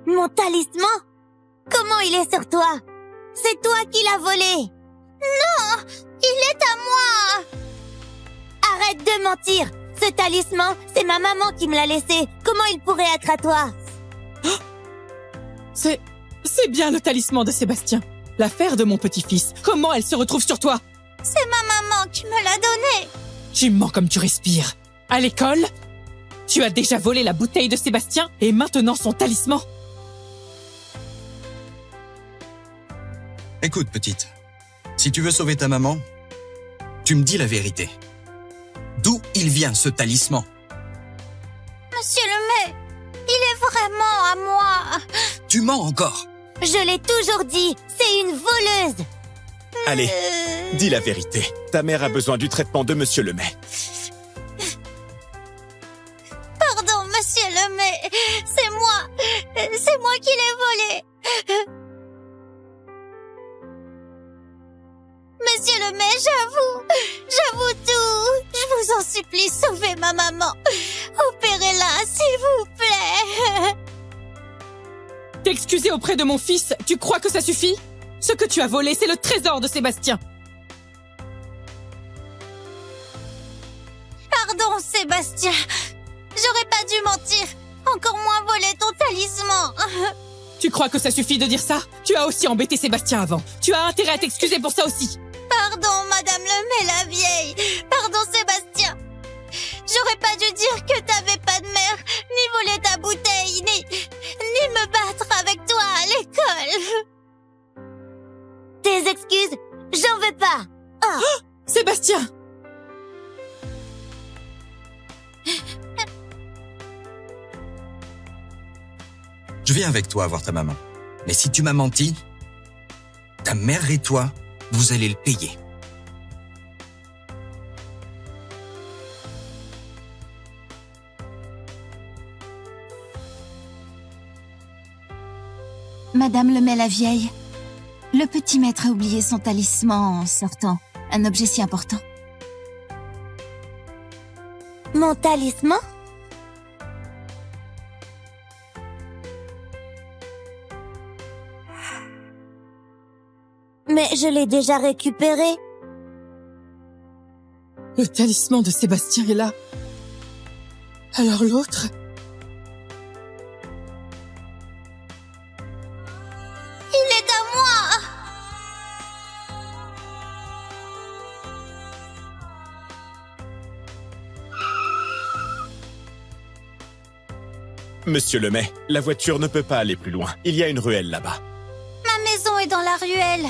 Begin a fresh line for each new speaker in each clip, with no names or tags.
Mon talisman? Comment il est sur toi? C'est toi qui l'as volé! Non! Il est à moi! Arrête de mentir! Ce talisman, c'est ma maman qui me l'a laissé. Comment il pourrait être à toi?
C'est bien le talisman de Sébastien. L'affaire de mon petit-fils. Comment elle se retrouve sur toi?
C'est ma maman qui me l'a donné.
Tu mens comme tu respires. À l'école, tu as déjà volé la bouteille de Sébastien et maintenant son talisman.
Écoute, petite. Si tu veux sauver ta maman, tu me dis la vérité. D'où il vient, ce talisman?
Monsieur Lemay, il est vraiment à moi.
Tu mens encore.
Je l'ai toujours dit, c'est une voleuse.
Allez, dis la vérité. Ta mère a besoin du traitement de Monsieur Lemay.
Pardon, Monsieur Lemay, c'est moi qui l'ai volé. Monsieur Lemay, j'avoue tout. Je vous en supplie, sauvez ma maman. Opérez-la, s'il vous plaît.
T'excuser auprès de mon fils, tu crois que ça suffit? Ce que tu as volé, c'est le trésor de Sébastien.
Pardon, Sébastien. J'aurais pas dû mentir. Encore moins voler ton talisman.
Tu crois que ça suffit de dire ça? Tu as aussi embêté Sébastien avant. Tu as intérêt à t'excuser pour ça aussi.
Pardon, Madame Lemay la vieille. Pardon, Sébastien. J'aurais pas dû dire que t'avais pas de mère, ni voler ta bouteille, ni me battre avec toi à l'école. Tes excuses, j'en veux pas. Oh.
Sébastien!
Je viens avec toi voir ta maman. Mais si tu m'as menti, ta mère et toi, vous allez le payer.
Madame Lemay la vieille, le petit maître a oublié son talisman en sortant. Un objet si important.
Mon talisman? Mais je l'ai déjà récupéré.
Le talisman de Sébastien est là. Alors l'autre?
Il est à moi!
Monsieur Lemay, la voiture ne peut pas aller plus loin. Il y a une ruelle là-bas.
Ma maison est dans la ruelle.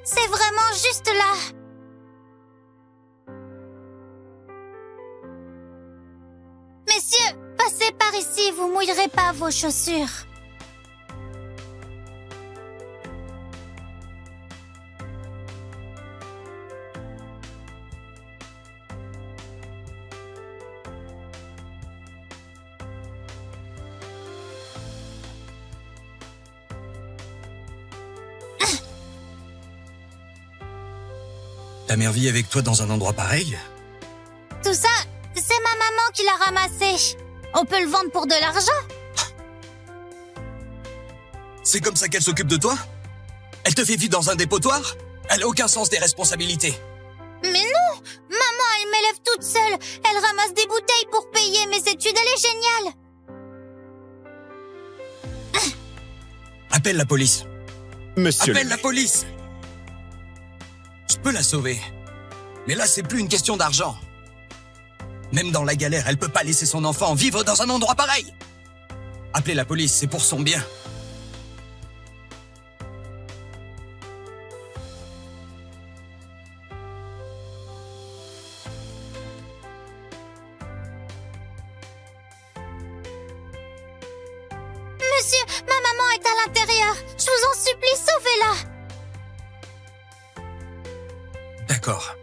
C'est vraiment juste là. Messieurs, passez par ici, vous mouillerez pas vos chaussures.
Ta mère vit avec toi dans un endroit pareil?
Tout ça, c'est ma maman qui l'a ramassé. On peut le vendre pour de l'argent.
C'est comme ça qu'elle s'occupe de toi? Elle te fait vivre dans un dépotoir? Elle a aucun sens des responsabilités.
Mais non, maman, elle m'élève toute seule. Elle ramasse des bouteilles pour payer mes études. Elle est géniale.
Appelle la police.
Monsieur
Appelle
Lemay.
la police. Je peux la sauver. Mais là, c'est plus une question d'argent. Même dans la galère, elle peut pas laisser son enfant vivre dans un endroit pareil. Appelez la police, c'est pour son bien.
Monsieur, ma maman est à l'intérieur. Je vous en supplie, sauvez-la.
D'accord.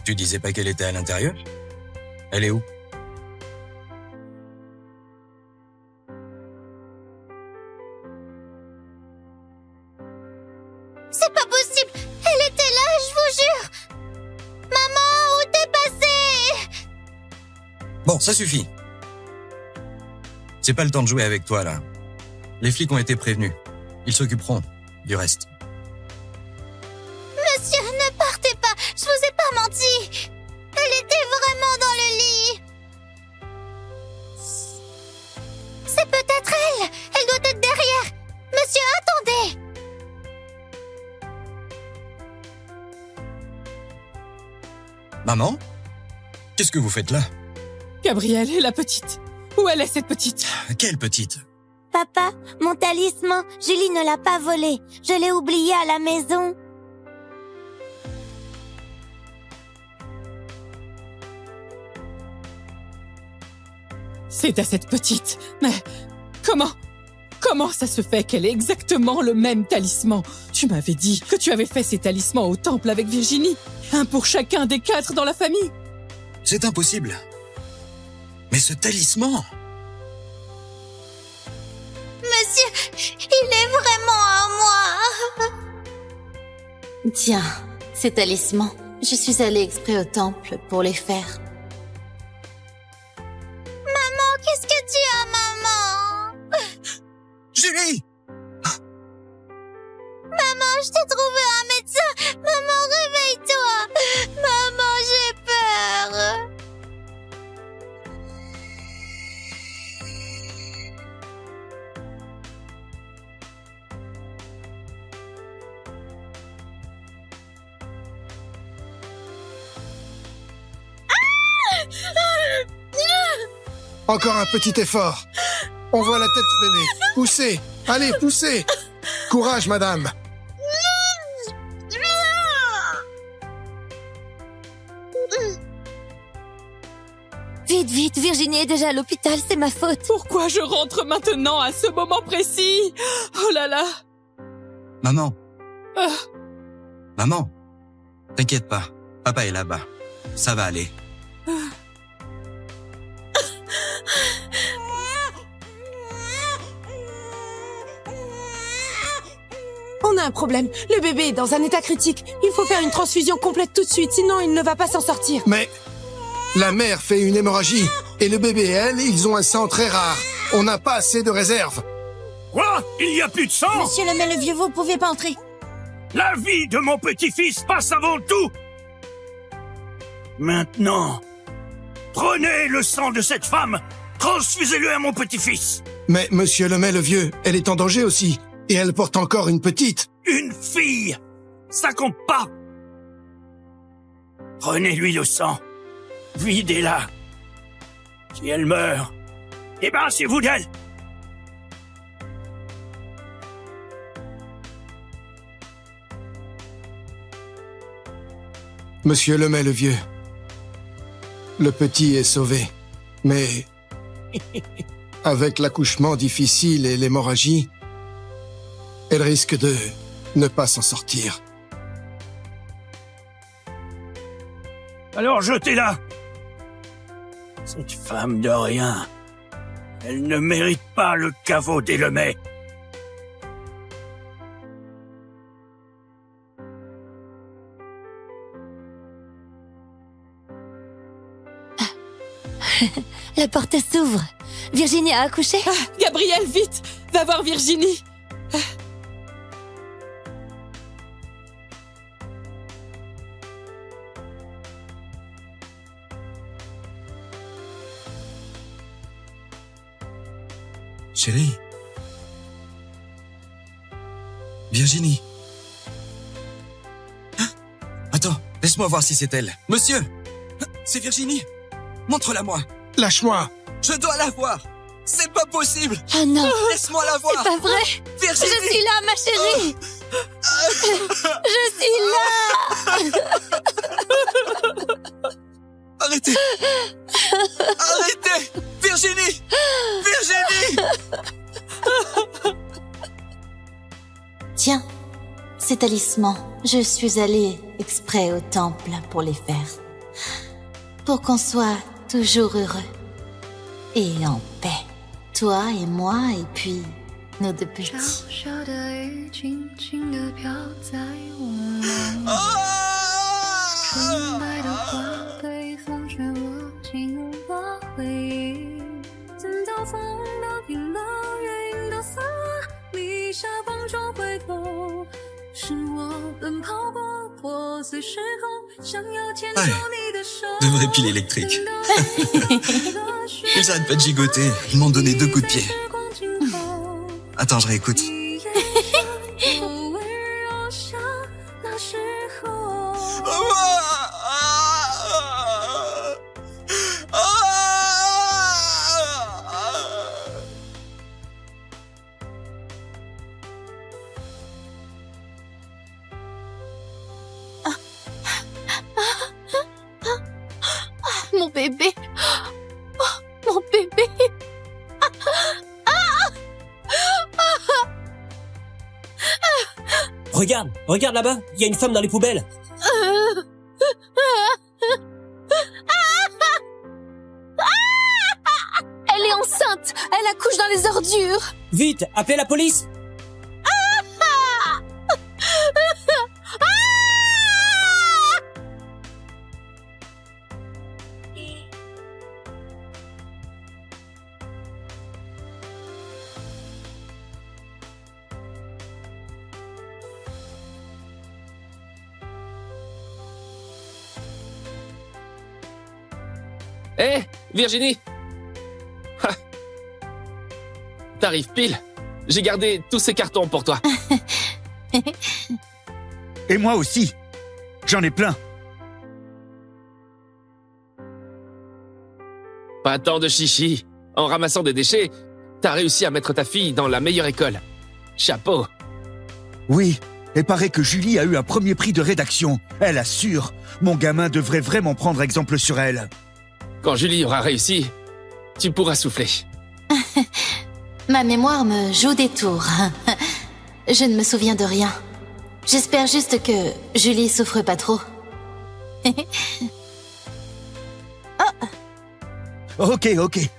Tu disais pas qu'elle était à l'intérieur? Elle est où?
C'est pas possible! Elle était là, je vous jure! Maman, où t'es passée?
Bon, ça suffit. C'est pas le temps de jouer avec toi, là. Les flics ont été prévenus. Ils s'occuperont du reste.
Monsieur, ne partez pas! Je vous ai pas menti! Elle était vraiment dans le lit! C'est peut-être elle! Elle doit être derrière! Monsieur, attendez!
Maman? Qu'est-ce que vous faites là?
Gabrielle et la petite. Où elle est, cette petite?
Quelle petite?
Papa, mon talisman, Julie ne l'a pas volé. Je l'ai oublié à la maison.
C'est à cette petite. Mais comment ça se fait qu'elle ait exactement le même talisman? Tu m'avais dit que tu avais fait ces talismans au temple avec Virginie. Un pour chacun des 4 dans la famille.
C'est impossible. Mais ce talisman...
Monsieur, il est vraiment à moi.
Tiens, ces talismans, je suis allée exprès au temple pour les faire.
Maman, qu'est-ce que tu as, maman?
Julie!
Maman, je t'ai trouvé un médecin. Maman, réveille-toi. Maman, j'ai peur.
Encore un petit effort. On voit la tête du bébé. Poussez. Allez, poussez. Courage, madame.
Vite, vite, Virginie est déjà à l'hôpital, c'est ma faute.
Pourquoi je rentre maintenant à ce moment précis? Oh là là.
Maman.
Ah.
Maman. T'inquiète pas. Papa est là-bas. Ça va aller.
On a un problème. Le bébé est dans un état critique. Il faut faire une transfusion complète tout de suite, sinon il ne va pas s'en sortir.
Mais la mère fait une hémorragie. Et le bébé et elle, ils ont un sang très rare. On n'a pas assez de réserve.
Quoi? Il n'y a plus de sang?
Monsieur le vieux, vous pouvez pas entrer.
La vie de mon petit-fils passe avant tout. Maintenant, prenez le sang de cette femme. Transfusez-le à mon petit-fils.
Mais monsieur Lemay le vieux, elle est en danger aussi. Et elle porte encore une petite.
Une fille. Ça compte pas. Prenez-lui le sang. Videz-la. Si elle meurt, débarrassez-vous d'elle.
Monsieur Lemay le vieux, le petit est sauvé. Mais avec l'accouchement difficile et l'hémorragie, elle risque de ne pas s'en sortir.
Alors jetez-la. Cette femme de rien. Elle ne mérite pas le caveau des Lemay.
La porte s'ouvre. Virginie a accouché.
Ah, Gabrielle, vite. Va voir Virginie.
Chérie. Virginie. Hein? Attends, laisse-moi voir si c'est elle. Monsieur! C'est Virginie! Montre-la-moi!
Lâche-moi!
Je dois la voir! C'est pas possible!
Oh non,
Laisse-moi la voir!
c'est pas vrai.
Virginie!
Je suis là, ma chérie. Je suis là.
Arrêtez! Arrêtez! Virginie! Virginie!
Tiens, ces talismans, je suis allée exprès au temple pour les faire. Pour qu'on soit toujours heureux. Et en paix. Toi et moi, et puis nos deux petits.
小小的雨轻轻地飘在我梦里，纯白的花被风吹落进了回忆。等到风都停了，月影都散了，你下风中回头，是我奔跑过破碎时空，想要牵着你的手。
De vraies piles électriques. Ils arrêtent pas de gigoter. Ils m'ont donné 2 coups de pied. Attends, je réécoute.
Mon bébé. Oh, mon bébé.
Regarde, regarde là-bas, il y a une femme dans les poubelles.
Elle est enceinte. Elle accouche dans les ordures.
Vite, appelez la police.
Hé, Virginie! Ha. T'arrives pile. J'ai gardé tous ces cartons pour toi.
Et moi aussi. J'en ai plein.
Pas tant de chichi. En ramassant des déchets, t'as réussi à mettre ta fille dans la meilleure école. Chapeau.
Oui, et paraît que Julie a eu un premier prix de rédaction. Elle assure. Mon gamin devrait vraiment prendre exemple sur elle.
Quand Julie aura réussi, tu pourras souffler.
Ma mémoire me joue des tours. Je ne me souviens de rien. J'espère juste que Julie souffre pas trop.
Ok.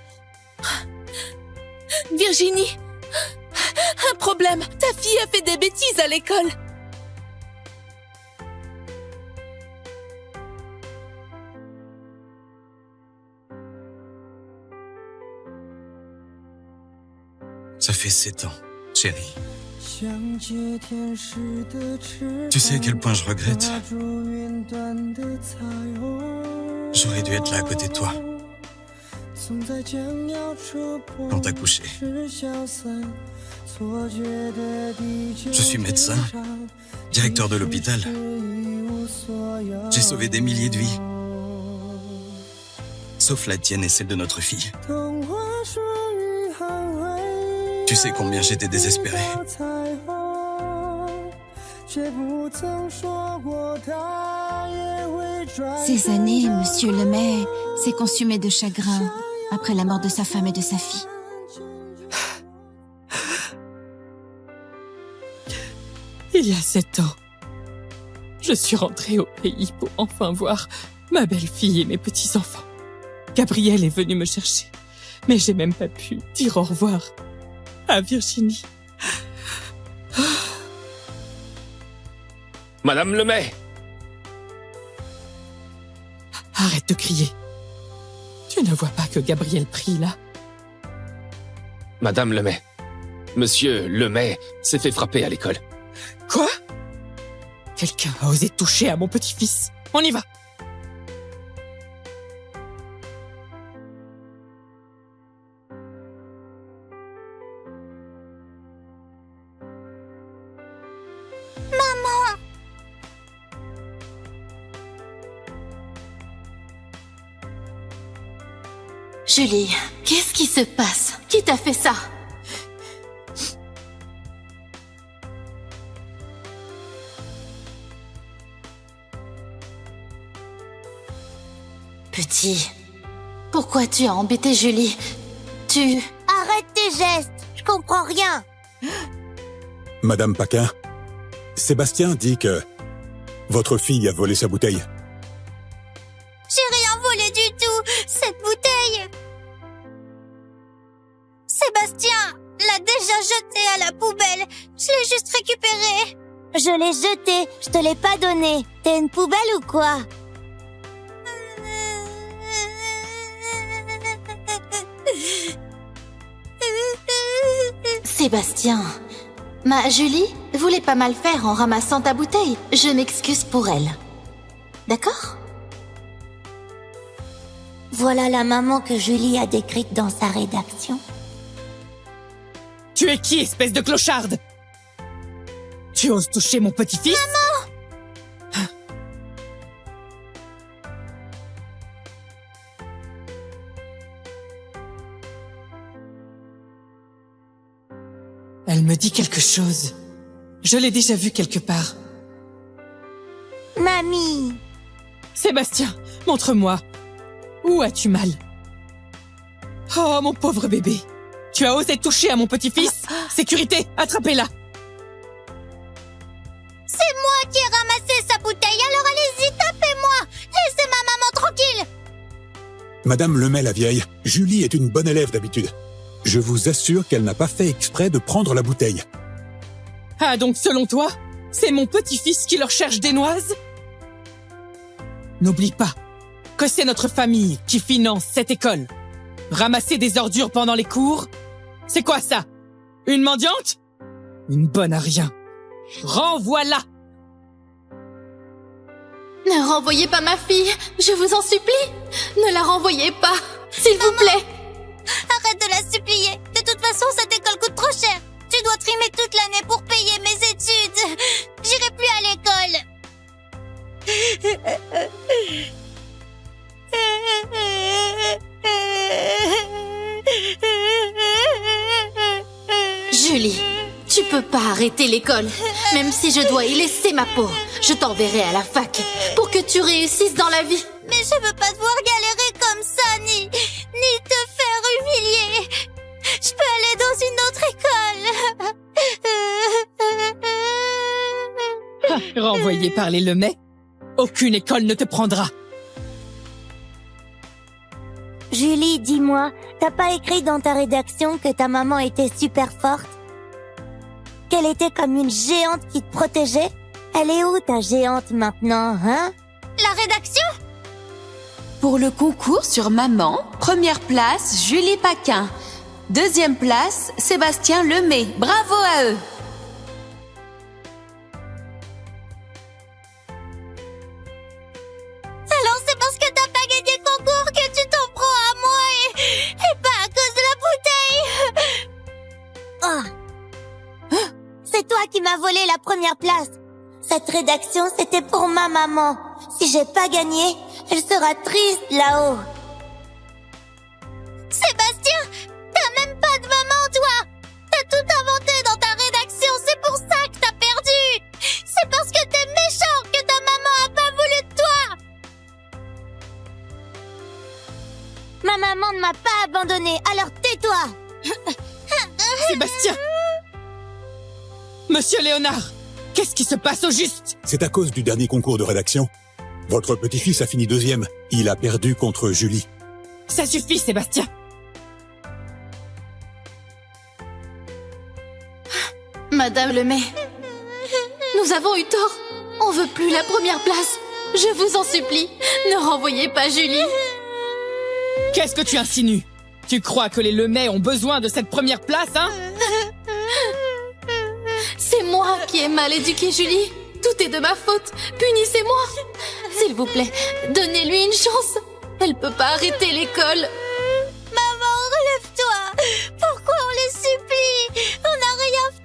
Virginie, un problème. Ta fille a fait des bêtises à l'école.
Ça fait 7 ans, chérie. Tu sais à quel point je regrette. J'aurais dû être là à côté de toi. Quand t'as couché. Je suis médecin, directeur de l'hôpital. J'ai sauvé des milliers de vies. Sauf la tienne et celle de notre fille. Tu sais combien j'étais désespéré.
Ces années, Monsieur Lemay s'est consumé de chagrin après la mort de sa femme et de sa fille.
Il y a 7 ans, je suis rentrée au pays pour enfin voir ma belle-fille et mes petits-enfants. Gabriel est venu me chercher, mais j'ai même pas pu dire au revoir à Virginie.
Madame Lemay!
Arrête de crier. Tu ne vois pas que Gabriel prie là?
Madame Lemay. Monsieur Lemay s'est fait frapper à l'école.
Quoi? Quelqu'un a osé toucher à mon petit-fils. On y va.
Maman!
Julie, qu'est-ce qui se passe? Qui t'a fait ça? Petit, pourquoi tu as embêté Julie?
Arrête tes gestes! Je comprends rien!
Madame Paquin, Sébastien dit que votre fille a volé sa bouteille.
du tout, cette bouteille. Sébastien l'a déjà jetée à la poubelle. Je l'ai juste récupérée. Je l'ai jetée, je te l'ai pas donnée. T'es une poubelle ou quoi?
Sébastien, ma Julie voulait pas mal faire en ramassant ta bouteille. Je m'excuse pour elle. D'accord?
Voilà la maman que Julie a décrite dans sa rédaction.
Tu es qui, espèce de clocharde? Tu oses toucher mon petit-fils?
Maman!
Elle me dit quelque chose. Je l'ai déjà vu quelque part.
Mamie!
Sébastien, montre-moi. Où as-tu mal? Oh, mon pauvre bébé. Tu as osé toucher à mon petit-fils? Sécurité, attrapez-la!
C'est moi qui ai ramassé sa bouteille, alors allez-y, tapez-moi! Laissez ma maman tranquille!
Madame Lemay la vieille, Julie est une bonne élève d'habitude. Je vous assure qu'elle n'a pas fait exprès de prendre la bouteille.
Ah, donc selon toi, c'est mon petit-fils qui leur cherche des noises? N'oublie pas que c'est notre famille qui finance cette école. Ramasser des ordures pendant les cours, c'est quoi ça? Une mendiante? Une bonne à rien. Renvoie-la!
Ne renvoyez pas ma fille, je vous en supplie. Ne la renvoyez pas, s'il vous plaît.
Arrête de la supplier. De toute façon, cette école coûte trop cher. Tu dois trimer toute l'année pour payer mes études. J'irai plus à l'école.
Julie, tu peux pas arrêter l'école. Même si je dois y laisser ma peau, je t'enverrai à la fac pour que tu réussisses dans la vie.
Mais je veux pas te voir galérer comme ça, ni te faire humilier. Je peux aller dans une autre école.
Renvoyé par les Lemay, aucune école ne te prendra.
Julie, dis-moi, t'as pas écrit dans ta rédaction que ta maman était super forte? Qu'elle était comme une géante qui te protégeait? Elle est où ta géante maintenant, hein? La rédaction?
Pour le concours sur maman, première place, Julie Paquin. Deuxième place, Sébastien Lemay. Bravo à eux!
Alors c'est parce que t'as pas gagné le concours que tu t'en prends à moi et pas à cause de la bouteille. Oh. C'est toi qui m'as volé la première place. Cette rédaction, c'était pour ma maman. Si j'ai pas gagné, elle sera triste là-haut. Sébastien, t'as même pas de maman, toi. T'as tout inventé dans ta rédaction, c'est pour ça que t'as perdu. C'est parce que t'es méchant que ta maman a pas voulu de toi. Ma maman ne m'a pas abandonné, alors tais-toi.
Sébastien! Monsieur Léonard, qu'est-ce qui se passe au juste?
C'est à cause du dernier concours de rédaction. Votre petit-fils a fini deuxième. Il a perdu contre Julie.
Ça suffit, Sébastien.
Madame Lemay, nous avons eu tort. On veut plus la première place. Je vous en supplie, ne renvoyez pas Julie.
Qu'est-ce que tu insinues? Tu crois que les Lemay ont besoin de cette première place, hein?
C'est moi qui ai mal éduqué Julie. Tout est de ma faute. Punissez-moi. S'il vous plaît, donnez-lui une chance. Elle peut pas arrêter l'école.
Maman, relève-toi. Pourquoi on les supplie? On n'a rien fait.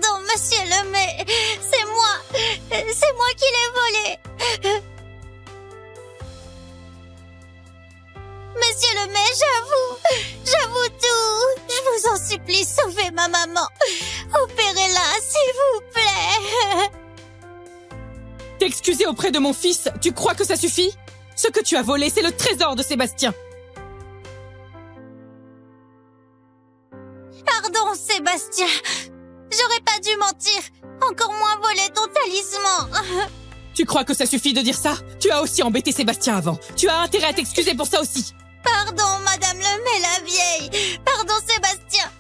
Pardon, monsieur Lemay. C'est moi qui l'ai volé. Monsieur Lemay, j'avoue tout. Je vous en supplie, sauvez ma maman. Opérez-la, s'il vous plaît.
T'excuser auprès de mon fils, tu crois que ça suffit? Ce que tu as volé, c'est le trésor de Sébastien.
Pardon, Sébastien. J'aurais pas dû mentir. Encore moins voler ton talisman.
Tu crois que ça suffit de dire ça? Tu as aussi embêté Sébastien avant. Tu as intérêt à t'excuser pour ça aussi.
Pardon, Madame Lemay la vieille. Pardon, Sébastien.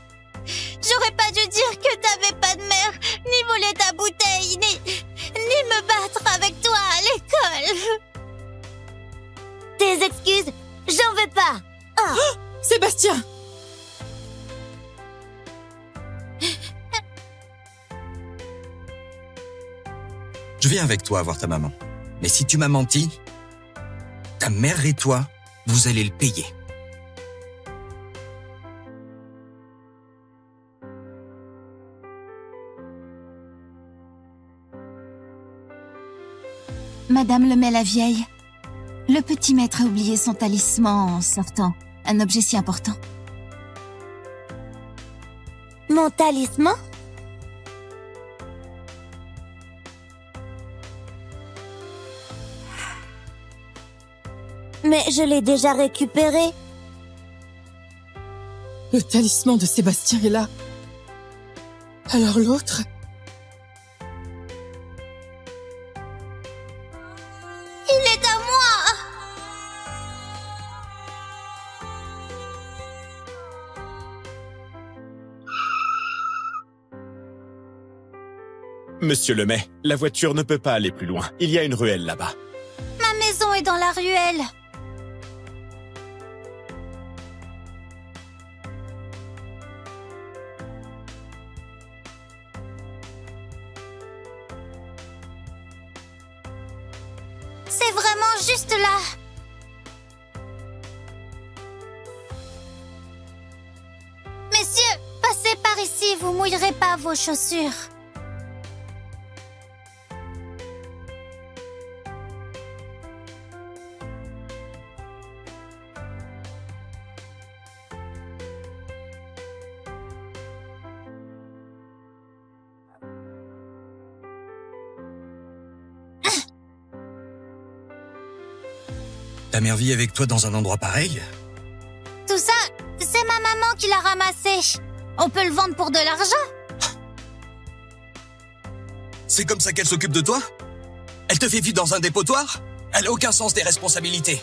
J'aurais pas dû dire que t'avais pas de mère, ni voler ta bouteille, ni me battre avec toi à l'école. Tes excuses, j'en veux pas.
Oh, Sébastien!
Je viens avec toi voir ta maman. Mais si tu m'as menti, ta mère et toi, vous allez le payer.
Madame Lemay la vieille, le petit maître a oublié son talisman en sortant. Un objet si important.
Mon talisman? Mais je l'ai déjà récupéré.
Le talisman de Sébastien est là. Alors l'autre?
Il est à moi!
Monsieur Lemay, la voiture ne peut pas aller plus loin. Il y a une ruelle là-bas.
Ma maison est dans la ruelle. C'est vraiment juste là. Messieurs, passez par ici, vous mouillerez pas vos chaussures.
Ta mère vit avec toi dans un endroit pareil?
Tout ça, c'est ma maman qui l'a ramassé. On peut le vendre pour de l'argent.
C'est comme ça qu'elle s'occupe de toi? Elle te fait vivre dans un dépotoir? Elle a aucun sens des responsabilités.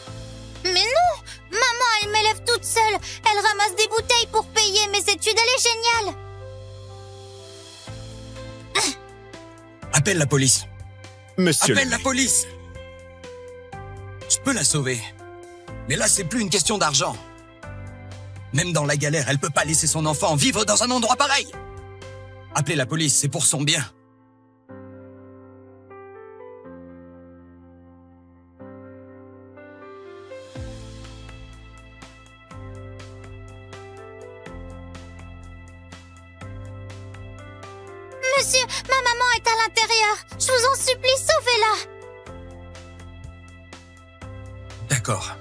Mais non! Maman, elle m'élève toute seule. Elle ramasse des bouteilles pour payer mes études. Elle est géniale.
Appelle la police.
Monsieur
Appelle
Lemay.
la police! Je peux la sauver. Mais là, c'est plus une question d'argent. Même dans la galère, elle peut pas laisser son enfant vivre dans un endroit pareil. Appelez la police, c'est pour son bien.
Monsieur, ma maman est à l'intérieur. Je vous en supplie, sauvez-la.
D'accord.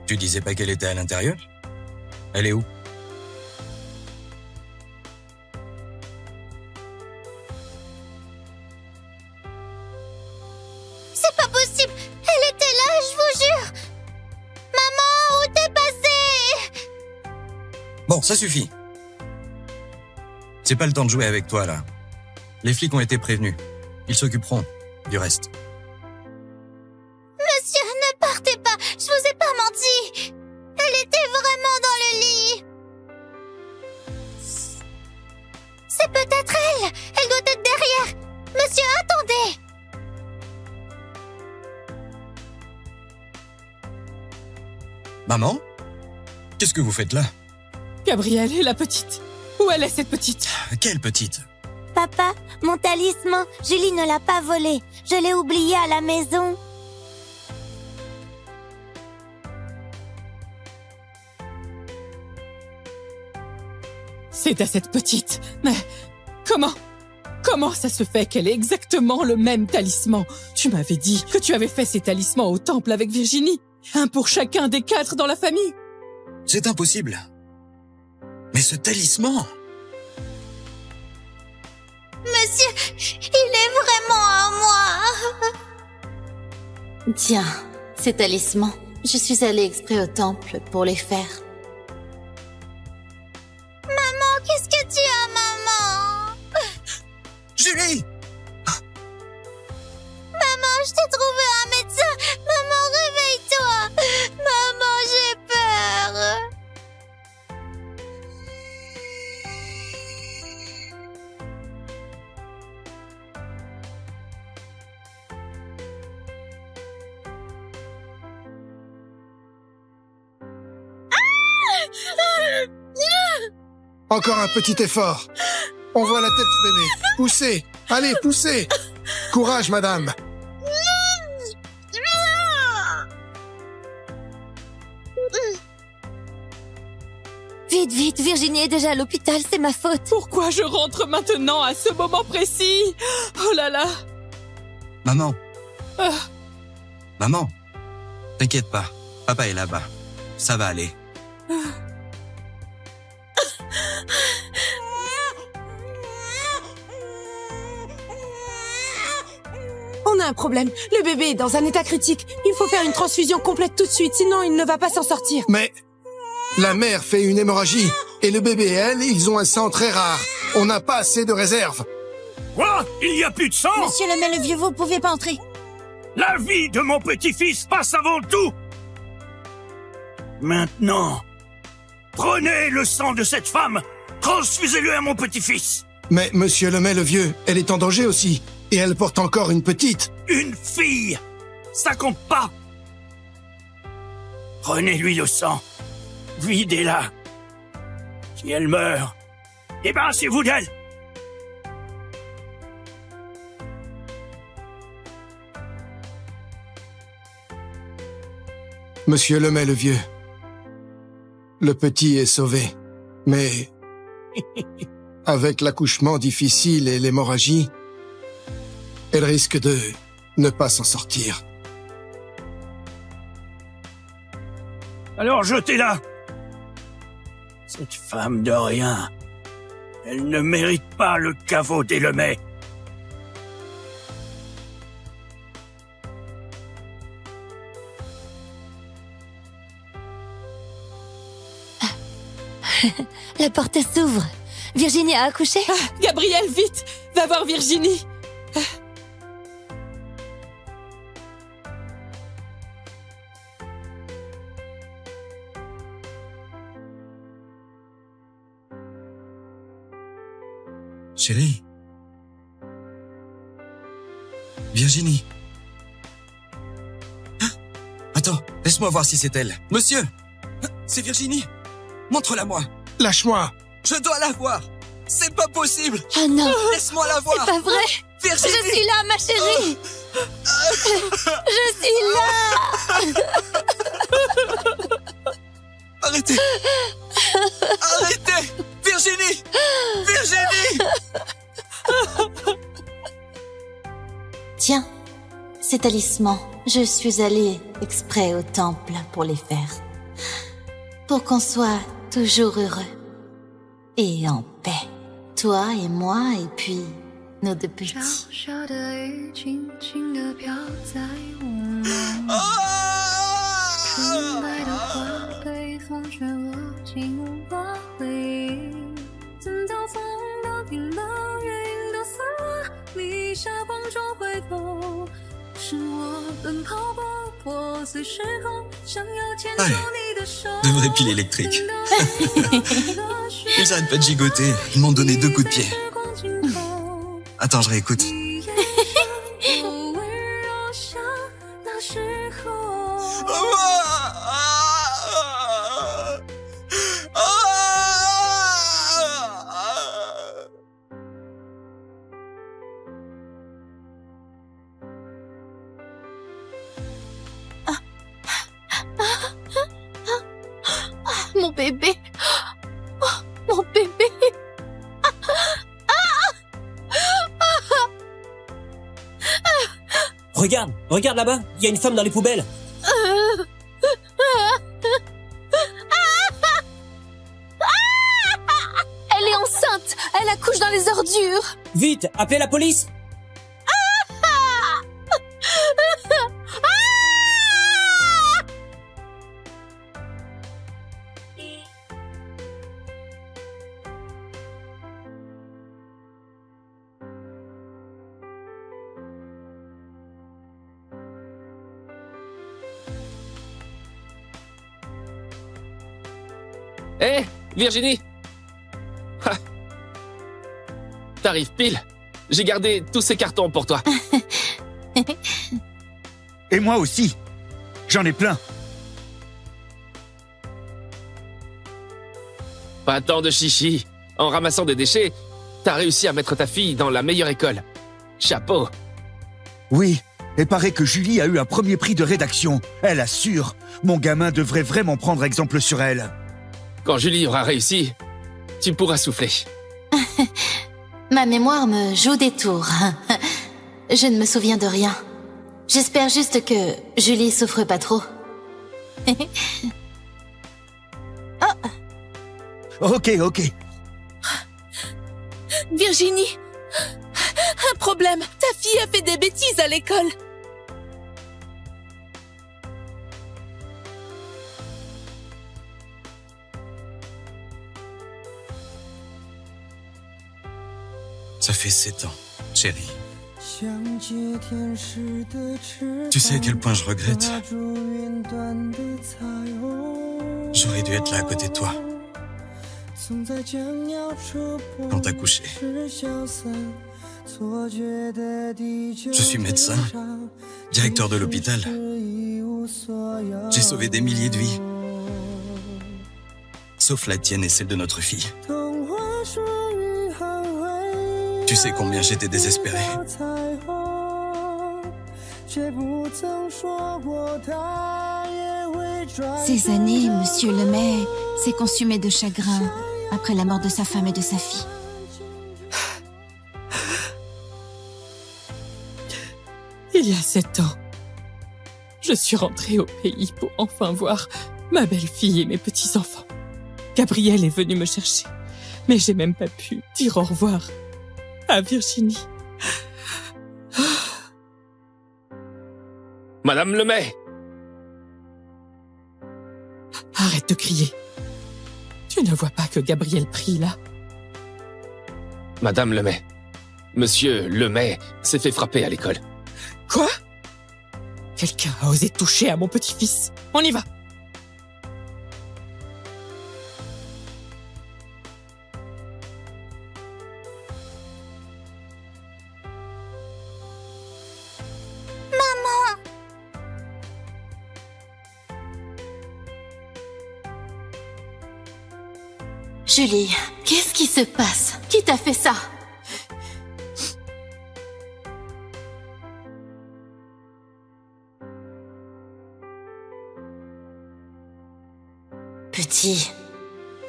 Tu disais pas qu'elle était à l'intérieur? Elle est où?
C'est pas possible. Elle était là, je vous jure. Maman, où t'es passée?
Bon, ça suffit. C'est pas le temps de jouer avec toi, là. Les flics ont été prévenus. Ils s'occuperont du reste.
Monsieur, ne partez pas. Je vous ai pas menti. Elle était vraiment dans le lit. C'est peut-être elle. Elle doit être derrière. Monsieur, attendez.
Maman? Qu'est-ce que vous faites là?
Gabrielle et la petite. Où elle est, cette petite?
Quelle petite?
Papa, mon talisman, Julie ne l'a pas volé. Je l'ai oublié à la maison.
C'est à cette petite. Mais comment ça se fait qu'elle ait exactement le même talisman? Tu m'avais dit que tu avais fait ces talismans au temple avec Virginie. Un pour chacun des 4 dans la famille.
C'est impossible. Mais ce talisman...
Monsieur, il est vraiment à moi.
Tiens, ces talismans, je suis allée exprès au temple pour les faire.
Maman, qu'est-ce que tu as, maman?
Julie!
Maman, je t'ai trouvé un médecin. Maman, réveille-toi. Maman, j'ai peur.
Encore un petit effort. On voit la tête freiner. Poussez. Allez, poussez. Courage, madame.
Vite, vite, Virginie est déjà à l'hôpital, c'est ma faute.
Pourquoi je rentre maintenant à ce moment précis? Oh là là.
Maman.
Ah.
Maman. T'inquiète pas. Papa est là-bas. Ça va aller.
On a un problème. Le bébé est dans un état critique. Il faut faire une transfusion complète tout de suite, sinon il ne va pas s'en sortir.
Mais la mère fait une hémorragie. Et le bébé et elle, ils ont un sang très rare. On n'a pas assez de réserve.
Quoi? Il n'y a plus de sang?
Monsieur le vieux, vous pouvez pas entrer.
La vie de mon petit-fils passe avant tout. Maintenant, prenez le sang de cette femme. Transfusez-le à mon petit-fils.
Mais monsieur Lemay le vieux, elle est en danger aussi. Et elle porte encore une petite.
Une fille. Ça compte pas. Prenez-lui le sang. Videz-la. Si elle meurt, débarrassez-vous d'elle.
Monsieur Lemay le vieux, le petit est sauvé. Mais avec l'accouchement difficile et l'hémorragie, elle risque de ne pas s'en sortir.
Alors jetez-la. Cette femme de rien. Elle ne mérite pas le caveau des Lemay.
La porte s'ouvre. Virginie a accouché.
Gabrielle, vite. Va voir Virginie.
Chérie. Virginie. Attends, laisse-moi voir si c'est elle. Monsieur! C'est Virginie! Montre-la-moi!
Lâche-moi!
Je dois la voir! C'est pas possible!
Oh non!
Laisse-moi la voir!
C'est pas vrai!
Virginie!
Je suis là, ma chérie! Je suis là!
Arrêtez! Arrêtez! Virginie! Virginie!
Tiens, ces talismans, je suis allée exprès au temple pour les faire. Pour qu'on soit toujours heureux. Et en paix. Toi et moi, et puis nos deux petits.
小小的雨轻轻地飘在我梦，纯白的花被风吹落进我回忆。等到风都停了，月影都散了，你下风中回头，是我奔跑过破碎时空，想要牵住你的手。
De vraies piles électriques. Ils arrêtent pas de gigoter. Ils m'ont donné 2 coups de pied. Attends, je réécoute.
Mon bébé. Oh, mon bébé.
Regarde, regarde là-bas, il y a une femme dans les poubelles.
Elle est enceinte. Elle accouche dans les ordures.
Vite, appelez la police.
Hé, Virginie! Ha. T'arrives pile. J'ai gardé tous ces cartons pour toi.
Et moi aussi. J'en ai plein.
Pas tant de chichi. En ramassant des déchets, t'as réussi à mettre ta fille dans la meilleure école. Chapeau.
Oui, et paraît que Julie a eu un premier prix de rédaction. Elle assure. Mon gamin devrait vraiment prendre exemple sur elle.
Quand Julie aura réussi, tu pourras souffler.
Ma mémoire me joue des tours. Je ne me souviens de rien. J'espère juste que Julie souffre pas trop.
Ok.
Virginie, un problème. Ta fille a fait des bêtises à l'école.
Ça fait 7 ans, chérie. Tu sais à quel point je regrette. J'aurais dû être là à côté de toi. Quand t'as couché. Je suis médecin, directeur de l'hôpital. J'ai sauvé des milliers de vies. Sauf la tienne et celle de notre fille. Tu sais combien j'étais désespéré.
Ces années, Monsieur Lemay s'est consumé de chagrin après la mort de sa femme et de sa fille.
Il y a 7 ans, je suis rentrée au pays pour enfin voir ma belle-fille et mes petits-enfants. Gabriel est venu me chercher, mais j'ai même pas pu dire au revoir à Virginie.
Madame Lemay!
Arrête de crier. Tu ne vois pas que Gabriel prie là?
Madame Lemay. Monsieur Lemay s'est fait frapper à l'école.
Quoi? Quelqu'un a osé toucher à mon petit-fils. On y va.
Maman!
Julie, qu'est-ce qui se passe? Qui t'a fait ça? Petit,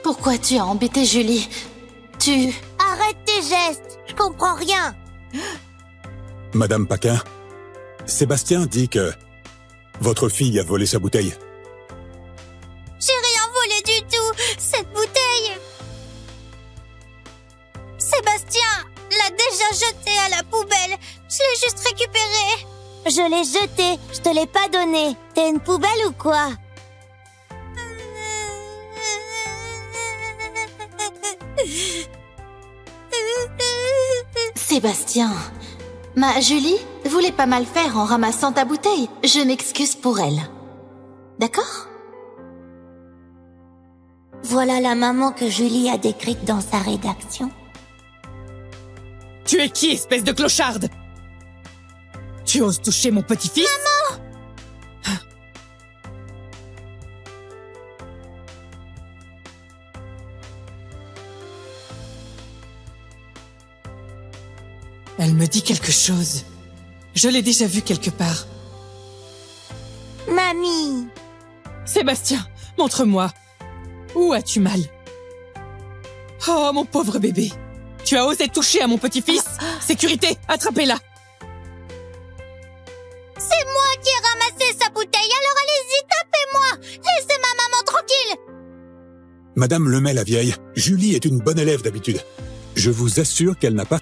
pourquoi tu as embêté Julie?
Arrête tes gestes! Je comprends rien!
Madame Paquin, Sébastien dit que votre fille a volé sa bouteille.
J'ai rien volé du tout! Cette bouteille! Sébastien l'a déjà jetée à la poubelle. Je l'ai juste récupérée. Je l'ai jetée, je te l'ai pas donnée. T'es une poubelle ou quoi?
Sébastien, Ma Julie voulait pas mal faire en ramassant ta bouteille. Je m'excuse pour elle. D'accord?
Voilà la maman que Julie a décrite dans sa rédaction.
Tu es qui, espèce de clocharde? Tu oses toucher mon petit-fils?
Maman!
Elle me dit quelque chose. Je l'ai déjà vu quelque part.
Mamie!
Sébastien, montre-moi. Où as-tu mal? Oh, mon pauvre bébé. Tu as osé toucher à mon petit-fils? Sécurité, attrapez-la!
C'est moi qui ai ramassé sa bouteille, alors allez-y, tapez-moi! Laissez ma maman tranquille!
Madame Lemay la vieille, Julie est une bonne élève d'habitude. Je vous assure qu'elle n'a pas...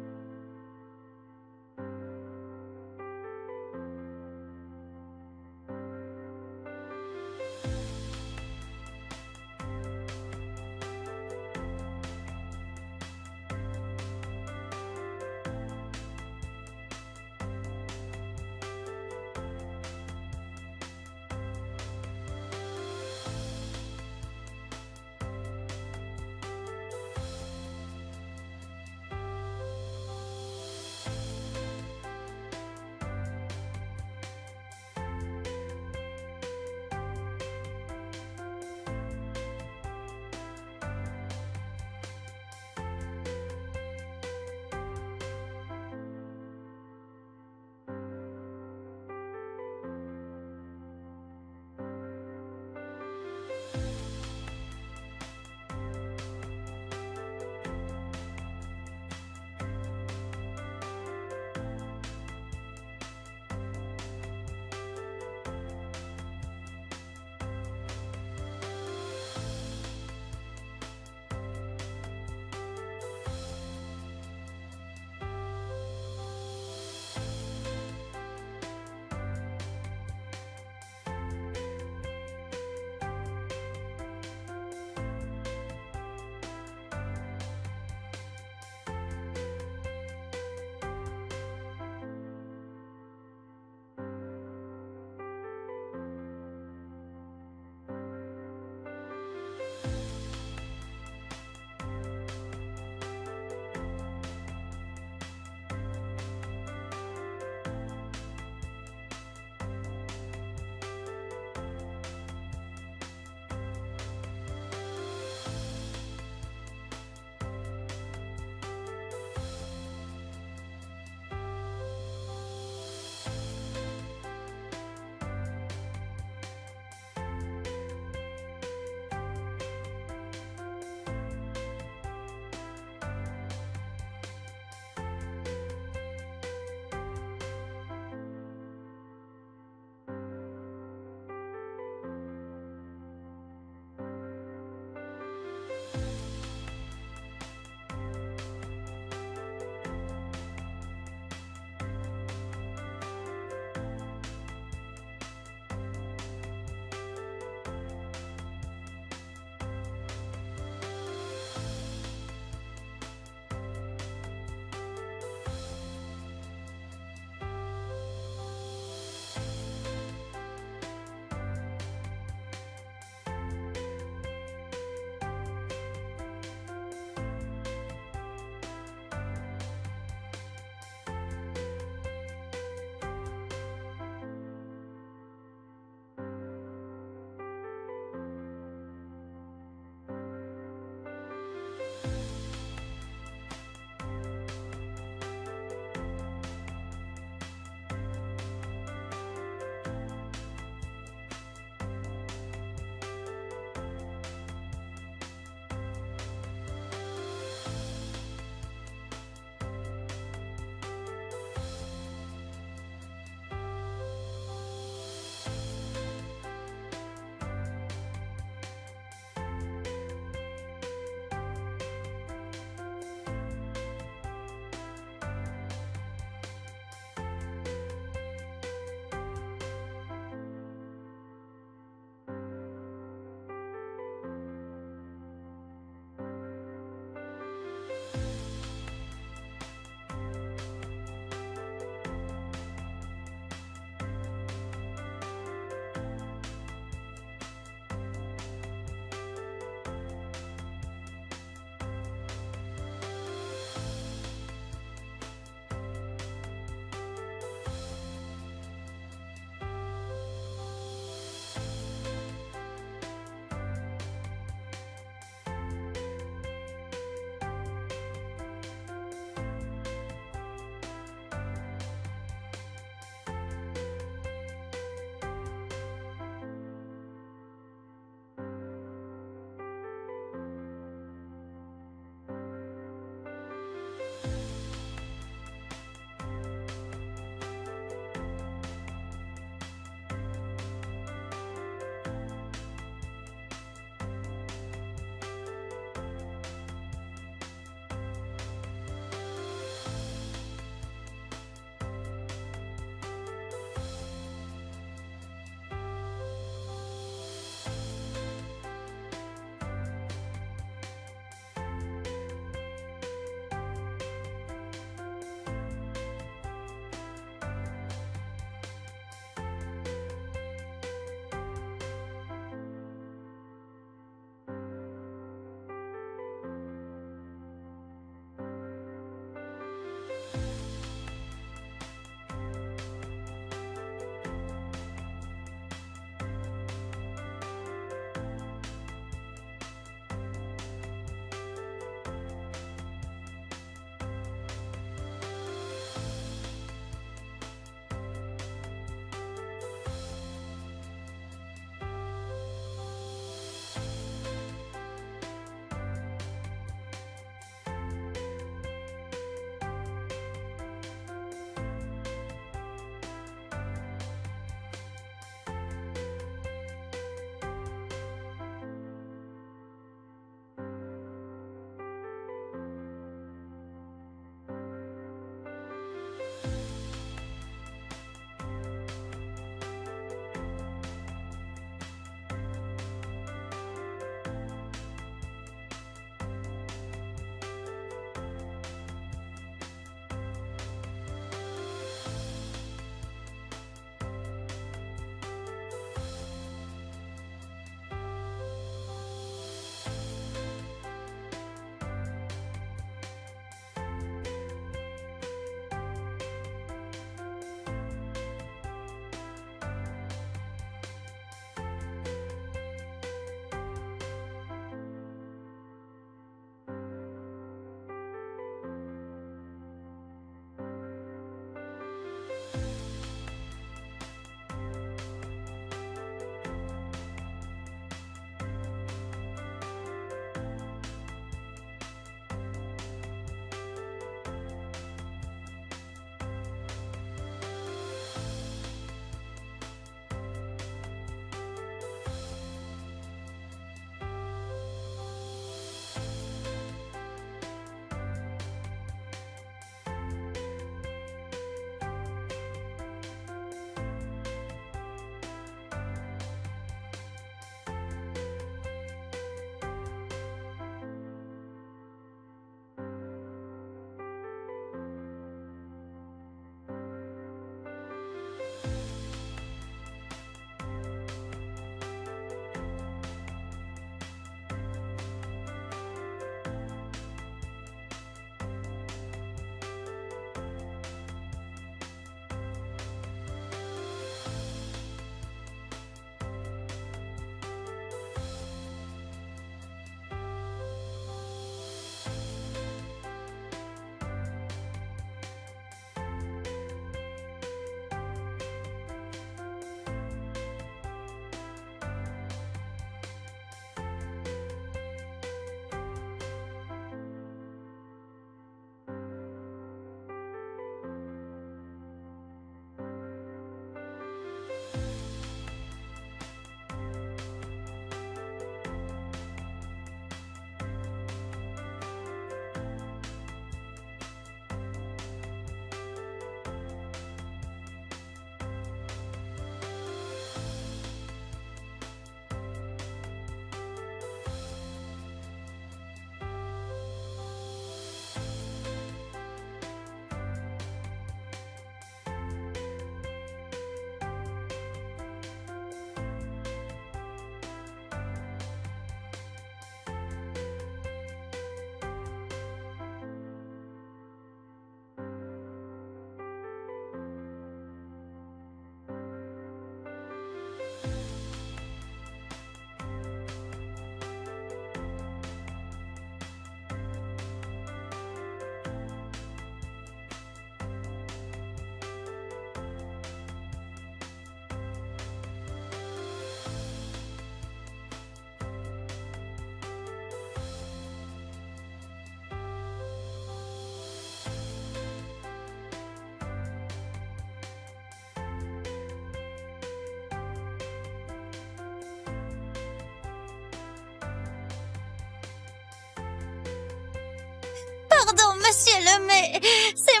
Pardon, monsieur Lemay. C'est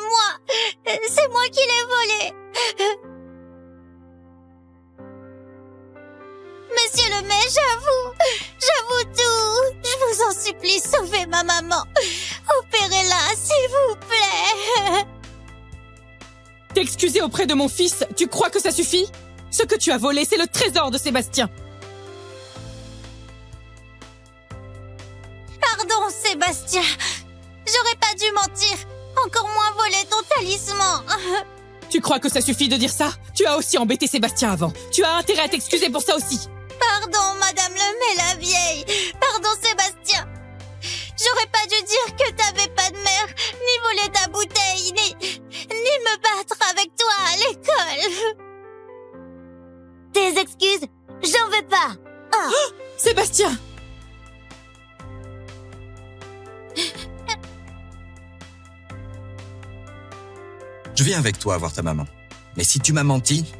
moi qui l'ai volé. Monsieur Lemay, j'avoue tout. Je vous en supplie, sauvez ma maman. Opérez-la, s'il vous plaît.
T'excuser auprès de mon fils, tu crois que ça suffit? Ce que tu as volé, c'est le trésor de Sébastien.
Pardon, Sébastien. J'aurais pas dû mentir. Encore moins voler ton talisman.
Tu crois que ça suffit de dire ça? Tu as aussi embêté Sébastien avant. Tu as intérêt à t'excuser pour ça aussi.
Pardon, Madame Lemay la vieille. Pardon, Sébastien. J'aurais pas dû dire que t'avais pas de mère, ni voler ta bouteille, ni me battre avec toi à l'école. Tes excuses, j'en veux pas. Oh.
Sébastien!
Je viens avec toi voir ta maman. Mais si tu m'as menti,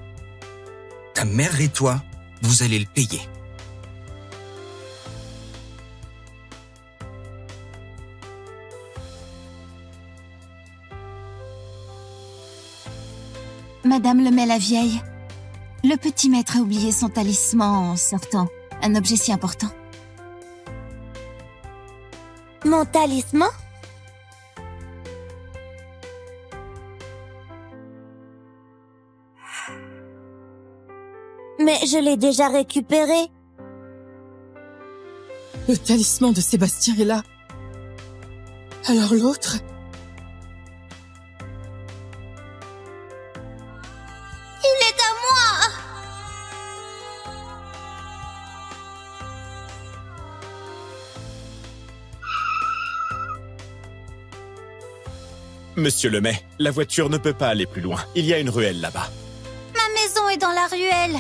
ta mère et toi, vous allez le payer.
Madame Lemay la vieille, le petit maître a oublié son talisman en sortant. Un objet si important.
Mon talisman? Mais je l'ai déjà récupéré.
Le talisman de Sébastien est là. Alors l'autre?
Il est à moi!
Monsieur Lemay, la voiture ne peut pas aller plus loin. Il y a une ruelle là-bas.
Ma maison est dans la ruelle.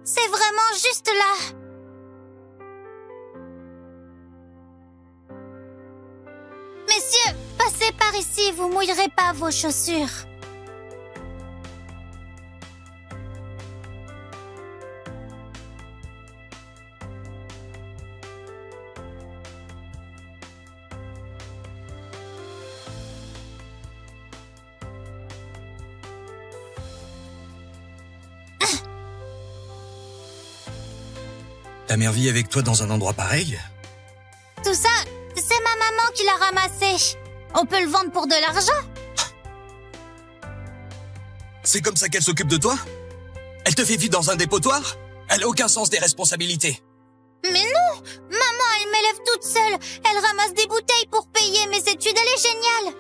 C'est vraiment juste là. Messieurs, passez par ici, vous mouillerez pas vos chaussures.
Ta mère vit avec toi dans un endroit pareil?
Tout ça, c'est ma maman qui l'a ramassé. On peut le vendre pour de l'argent.
C'est comme ça qu'elle s'occupe de toi? Elle te fait vivre dans un dépotoir? Elle a aucun sens des responsabilités.
Mais non! Maman, elle m'élève toute seule. Elle ramasse des bouteilles pour payer mes études. Elle est géniale.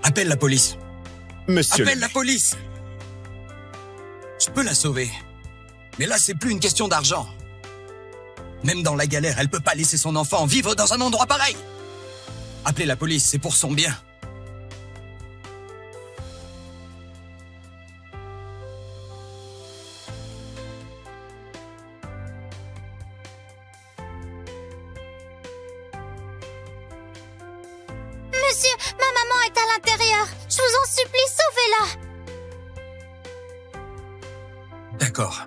Appelle la police.
Monsieur
Appelle
Lemay.
la police! Je peux la sauver. Mais là, c'est plus une question d'argent. Même dans la galère, elle peut pas laisser son enfant vivre dans un endroit pareil. Appelez la police, c'est pour son bien.
Monsieur, ma maman est à l'intérieur. Je vous en supplie, sauvez-la.
D'accord.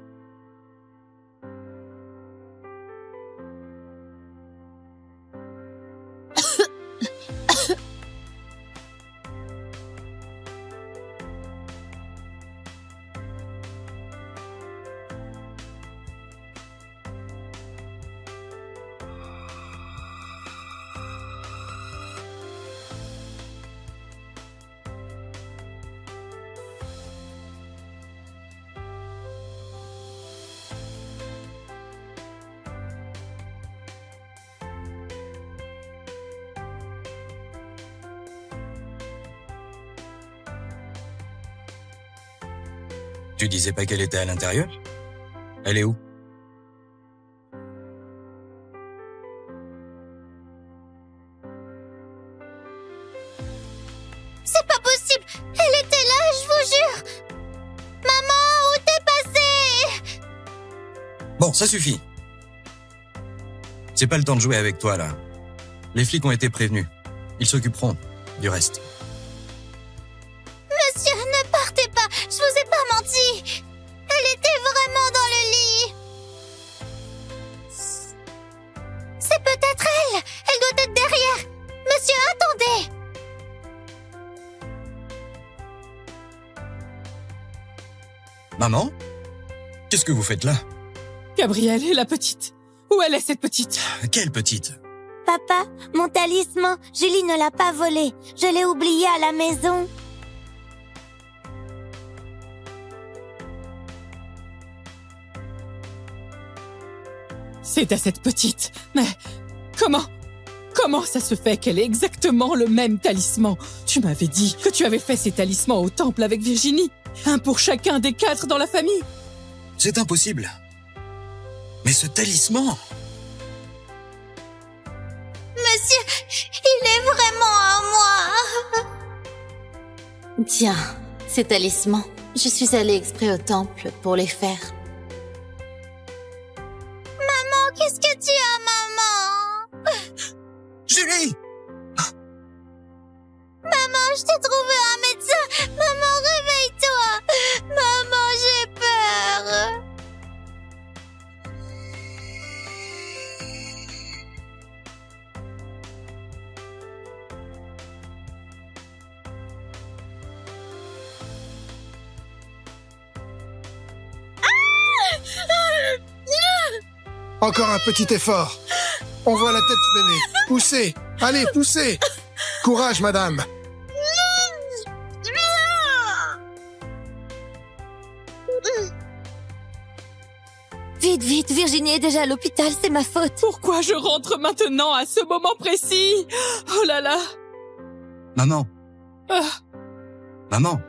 Tu disais pas qu'elle était à l'intérieur? Elle est où?
C'est pas possible. Elle était là, je vous jure. Maman, où t'es passée?
Bon, ça suffit. C'est pas le temps de jouer avec toi, là. Les flics ont été prévenus. Ils s'occuperont du reste.
Monsieur, ne partez pas. Je vous ai pas menti. Elle était vraiment dans le lit. C'est peut-être elle. Elle doit être derrière. Monsieur, attendez.
Maman? Qu'est-ce que vous faites là?
Gabrielle et la petite. Où elle est, cette petite?
Quelle petite?
Papa, mon talisman, Julie ne l'a pas volé. Je l'ai oublié à la maison.
C'est à cette petite. Mais comment ça se fait qu'elle ait exactement le même talisman? Tu m'avais dit que tu avais fait ces talismans au temple avec Virginie. Un pour chacun des 4 dans la famille.
C'est impossible. Mais ce talisman...
Monsieur, il est vraiment à moi.
Tiens, ces talismans, je suis allée exprès au temple pour les faire.
Maman, qu'est-ce que tu as, maman?
Julie!
Maman, je t'ai trouvé un médecin. Maman, réveille-toi. Maman, j'ai peur.
Encore un petit effort. On voit la tête du bébé. Poussez. Allez, poussez. Courage, madame.
Vite, vite, Virginie est déjà à l'hôpital, c'est ma faute.
Pourquoi je rentre maintenant à ce moment précis? Oh là là.
Maman.
Ah.
Maman.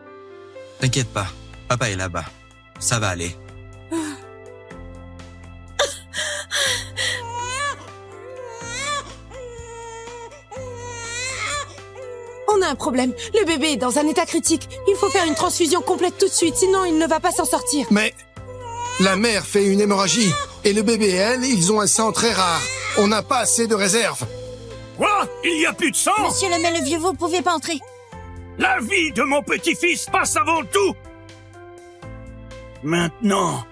T'inquiète pas. Papa est là-bas. Ça va aller.
On a un problème. Le bébé est dans un état critique. Il faut faire une transfusion complète tout de suite, sinon il ne va pas s'en sortir.
Mais la mère fait une hémorragie. Et le bébé et elle, ils ont un sang très rare. On n'a pas assez de réserve.
Quoi? Il n'y a plus de sang?
Monsieur le vieux, vous pouvez pas entrer.
La vie de mon petit-fils passe avant tout. Maintenant,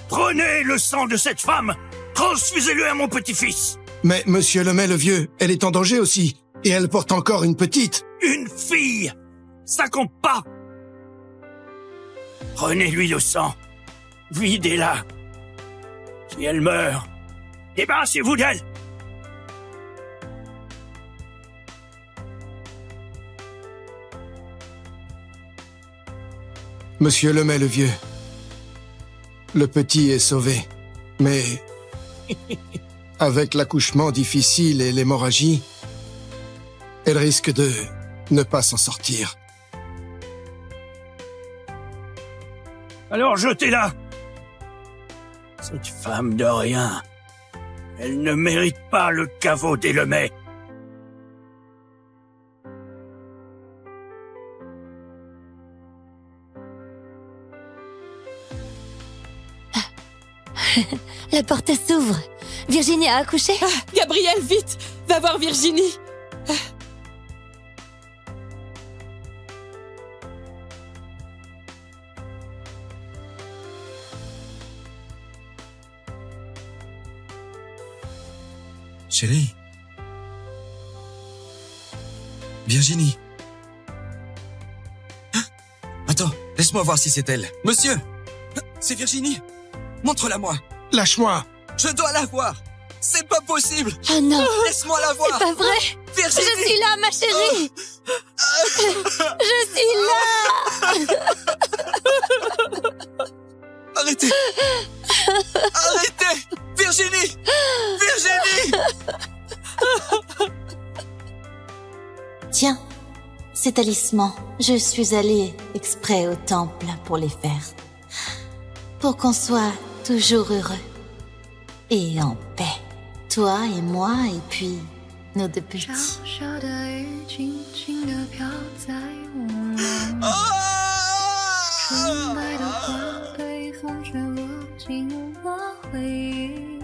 prenez le sang de cette femme. Transfusez-le à mon petit-fils.
Mais monsieur Lemay le vieux, elle est en danger aussi. Et elle porte encore une petite.
Une fille. Ça compte pas. Prenez-lui le sang. Videz-la. Si elle meurt, débarrassez-vous d'elle.
Monsieur Lemay le vieux, le petit est sauvé. Mais avec l'accouchement difficile et l'hémorragie, elle risque de ne pas s'en sortir.
Alors jetez-la. Cette femme de rien. Elle ne mérite pas le caveau des Lemay.
La porte s'ouvre. Virginie a accouché.
Ah, Gabrielle, vite. Va voir Virginie.
Chérie. Virginie. Attends, laisse-moi voir si c'est elle. Monsieur! C'est Virginie! Montre-la-moi!
Lâche-moi!
Je dois la voir! C'est pas possible!
Oh non!
Laisse-moi la voir!
C'est pas vrai!
Virginie!
Je suis là, ma chérie! Je suis là!
Arrêtez! Arrêtez! Virginie! Virginie!
Tiens, ces talismans, je suis allée exprès au temple pour les faire. Pour qu'on soit toujours heureux. Et en paix. Toi et moi, et puis nos deux petits.
小小的雨轻轻地飘在我们纯白的花被风吹落进了回忆，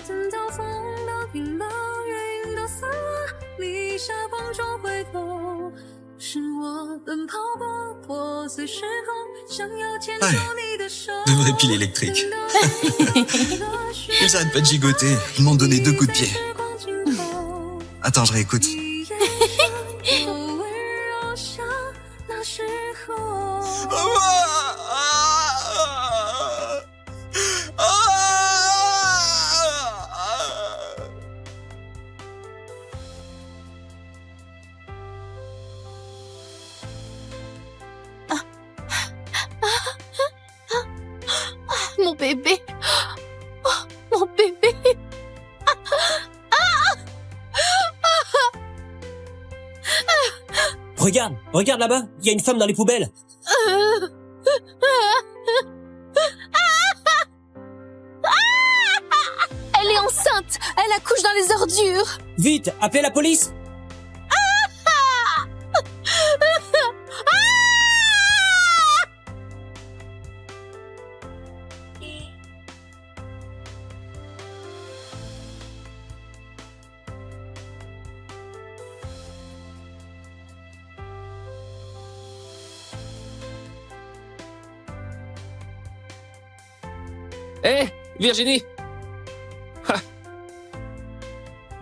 等到风都停了，月影都散了，你下风中
De vrais piles électriques. Ils arrêtent pas de gigoter. Ils m'ont donné 2 coups de pied. Attends, je réécoute.
Mon bébé. Oh, mon bébé.
Regarde là-bas, il y a une femme dans les poubelles.
Elle est enceinte. Elle accouche dans les ordures.
Vite, appelez la police.
Hé, Virginie! Ha.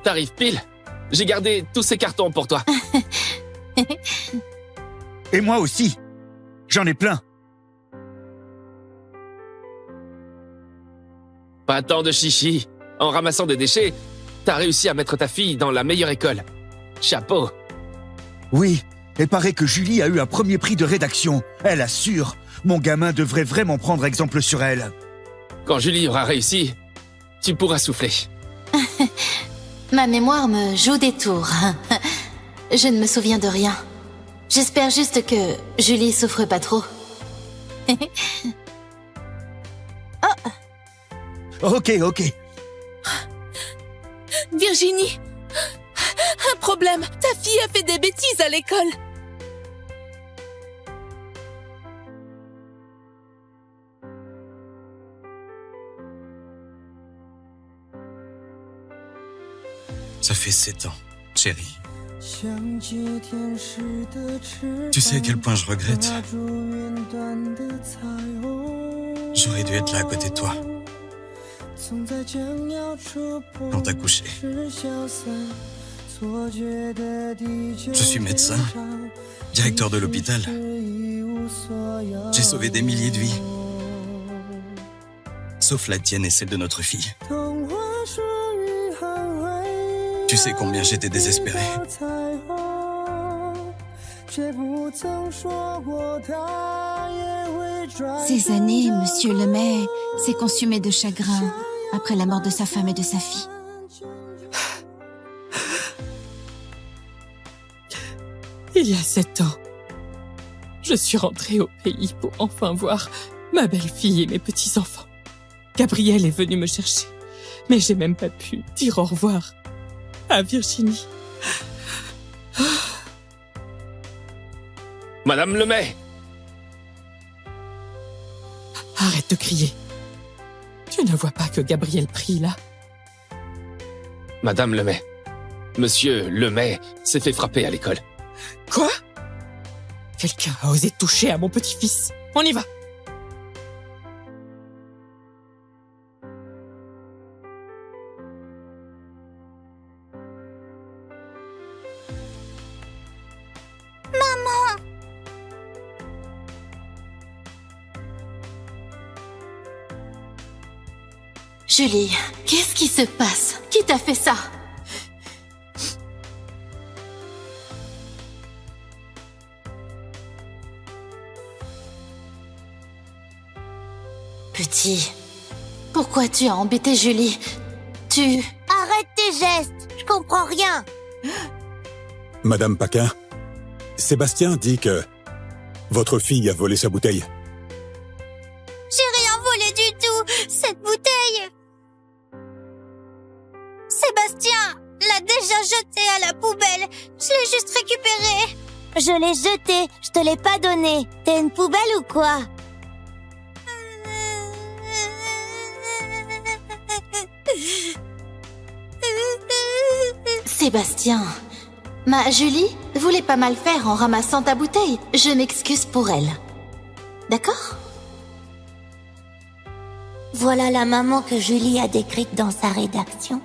T'arrives pile. J'ai gardé tous ces cartons pour toi.
Et moi aussi. J'en ai plein.
Pas tant de chichi. En ramassant des déchets, t'as réussi à mettre ta fille dans la meilleure école. Chapeau.
Oui, et paraît que Julie a eu un premier prix de rédaction. Elle assure. Mon gamin devrait vraiment prendre exemple sur elle.
Quand Julie aura réussi, tu pourras souffler.
Ma mémoire me joue des tours. Je ne me souviens de rien. J'espère juste que Julie souffre pas trop.
Ok.
Virginie, un problème. Ta fille a fait des bêtises à l'école.
Ça fait 7 ans, chérie. Tu sais à quel point je regrette. J'aurais dû être là à côté de toi. Quand t'as couché. Je suis médecin, directeur de l'hôpital. J'ai sauvé des milliers de vies. Sauf la tienne et celle de notre fille. Tu sais combien j'étais désespéré.
Ces années, Monsieur Lemay s'est consumé de chagrin après la mort de sa femme et de sa fille.
Il y a 7 ans, je suis rentrée au pays pour enfin voir ma belle-fille et mes petits-enfants. Gabriel est venu me chercher, mais j'ai même pas pu dire au revoir à Virginie.
Madame Lemay!
Arrête de crier. Tu ne vois pas que Gabriel prie là?
Madame Lemay. Monsieur Lemay s'est fait frapper à l'école.
Quoi? Quelqu'un a osé toucher à mon petit-fils. On y va.
Maman!
Julie, qu'est-ce qui se passe? Qui t'a fait ça? Petit, pourquoi tu as embêté Julie?
Arrête tes gestes, je comprends rien.
Madame Paquin, Sébastien dit que votre fille a volé sa bouteille.
J'ai rien volé du tout, cette bouteille. Sébastien l'a déjà jetée à la poubelle. Je l'ai juste récupérée. Je l'ai jetée, je te l'ai pas donnée. T'es une poubelle ou quoi?
Sébastien, ma Julie, voulait pas mal faire en ramassant ta bouteille. Je m'excuse pour elle. D'accord?
Voilà la maman que Julie a décrite dans sa rédaction.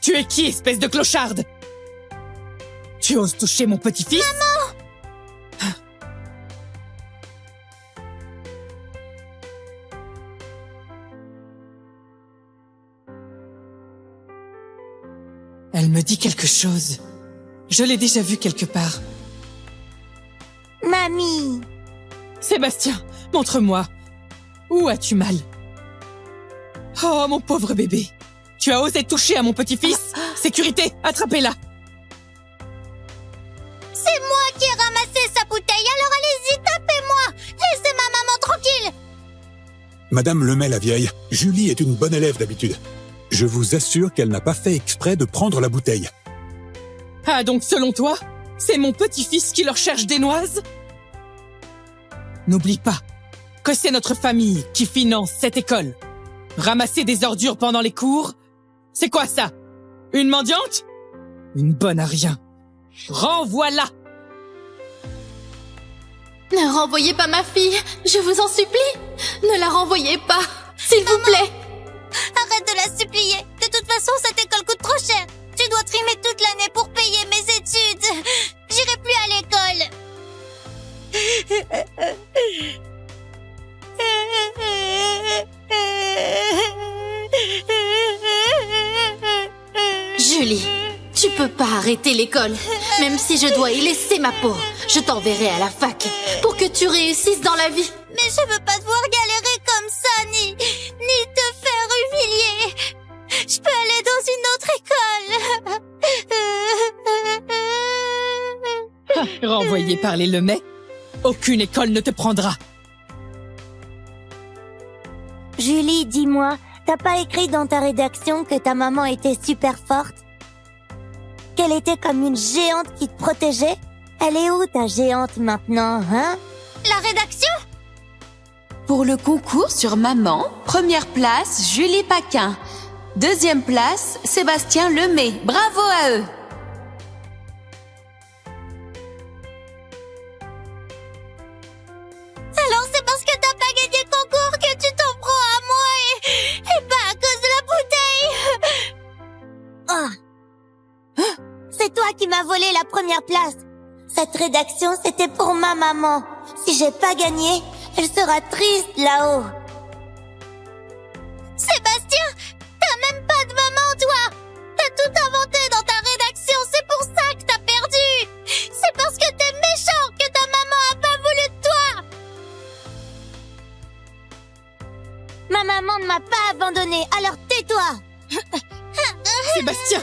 Tu es qui, espèce de clocharde? Tu oses toucher mon petit-fils?
Maman!
Elle me dit quelque chose. Je l'ai déjà vue quelque part.
Mamie!
Sébastien, montre-moi. Où as-tu mal? Oh, mon pauvre bébé. Tu as osé toucher à mon petit-fils? Sécurité, attrapez-la!
C'est moi qui ai ramassé sa bouteille, alors allez-y, tapez-moi! Laissez ma maman tranquille!
Madame Lemay-la-Vieille, Julie est une bonne élève d'habitude. Je vous assure qu'elle n'a pas fait exprès de prendre la bouteille.
Ah, donc selon toi, c'est mon petit-fils qui leur cherche des noises? N'oublie pas que c'est notre famille qui finance cette école. Ramasser des ordures pendant les cours, c'est quoi ça? Une mendiante? Une bonne à rien. Renvoie-la!
Ne renvoyez pas ma fille, je vous en supplie. Ne la renvoyez pas, s'il vous plaît.
Arrête de la supplier. De toute façon, cette école coûte trop cher. Tu dois trimer toute l'année pour payer mes études. J'irai plus à l'école.
Julie, tu peux pas arrêter l'école. Même si je dois y laisser ma peau, je t'enverrai à la fac pour que tu réussisses dans la vie.
Mais je veux pas devoir galérer comme ça, ni te faire humilier. Je peux aller dans une autre école.
Renvoyé par les Lemay, aucune école ne te prendra.
Julie, dis-moi, t'as pas écrit dans ta rédaction que ta maman était super forte? Qu'elle était comme une géante qui te protégeait? Elle est où ta géante maintenant, hein? La rédaction?
Pour le concours sur maman, première place, Julie Paquin. Deuxième place, Sébastien Lemay. Bravo à eux!
Alors c'est parce que t'as pas gagné le concours que tu t'en prends à moi et pas à cause de la bouteille. Oh. C'est toi qui m'as volé la première place. Cette rédaction, c'était pour ma maman. Si j'ai pas gagné, elle sera triste là-haut. Sébastien, t'as même pas de maman, toi. T'as tout inventé dans ta rédaction, c'est pour ça que t'as perdu. C'est parce que t'es méchant que ta maman a pas voulu de toi. Ma maman ne m'a pas abandonné, alors tais-toi.
Sébastien!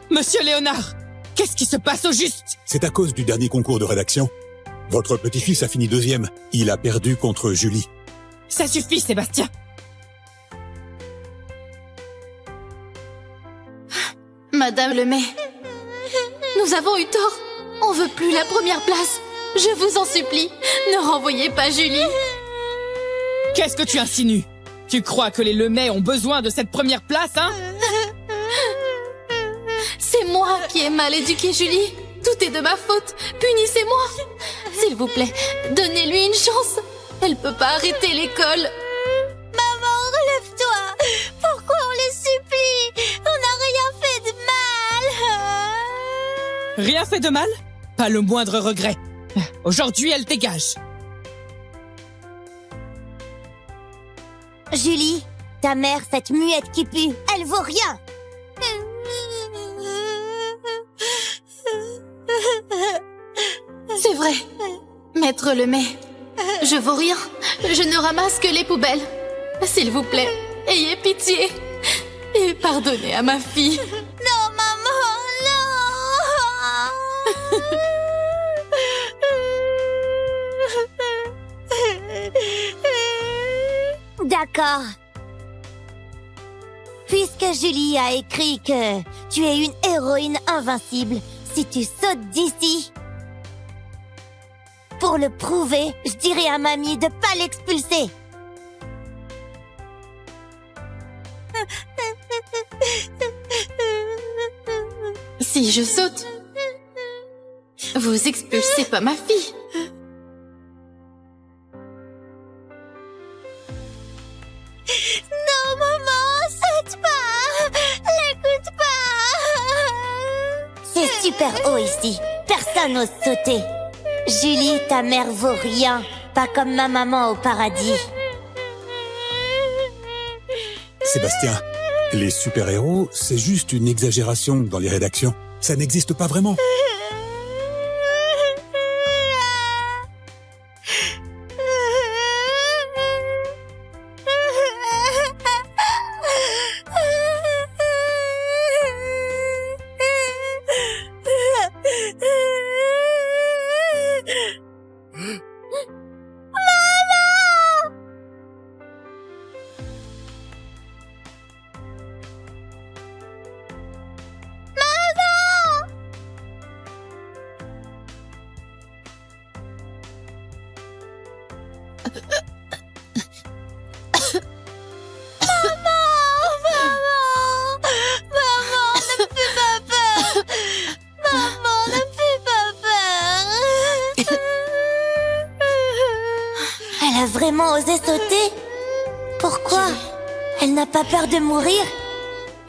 Monsieur Léonard, qu'est-ce qui se passe au juste?
C'est à cause du dernier concours de rédaction. Votre petit-fils a fini deuxième. Il a perdu contre Julie.
Ça suffit, Sébastien.
Madame Lemay, nous avons eu tort. On veut plus la première place. Je vous en supplie, ne renvoyez pas Julie.
Qu'est-ce que tu insinues? Tu crois que les Lemay ont besoin de cette première place, hein?
C'est moi qui ai mal éduqué Julie. Tout est de ma faute. Punissez-moi. S'il vous plaît, donnez-lui une chance. Elle peut pas arrêter l'école.
Maman, relève-toi. Pourquoi on les supplie? On n'a rien fait de mal.
Rien fait de mal? Pas le moindre regret. Aujourd'hui, elle dégage.
Julie, ta mère, cette muette qui pue, elle vaut rien.
C'est vrai. Maître Lemay, je vaux rien. Je ne ramasse que les poubelles. S'il vous plaît, ayez pitié. Et pardonnez à ma fille.
Non, maman, non. D'accord. Puisque Julie a écrit que tu es une héroïne invincible, si tu sautes d'ici... Pour le prouver, je dirai à mamie de pas l'expulser.
Si
Si je saute, vous expulsez pas ma fille.
Non, maman, saute pas! L'écoute pas! C'est super haut ici. Personne n'ose sauter. Julie, ta mère vaut rien. Pas comme ma maman au paradis.
Sébastien, les super-héros, c'est juste une exagération dans les rédactions. Ça n'existe pas vraiment. Elle a vraiment osé sauter? Pourquoi? Elle n'a pas peur de mourir?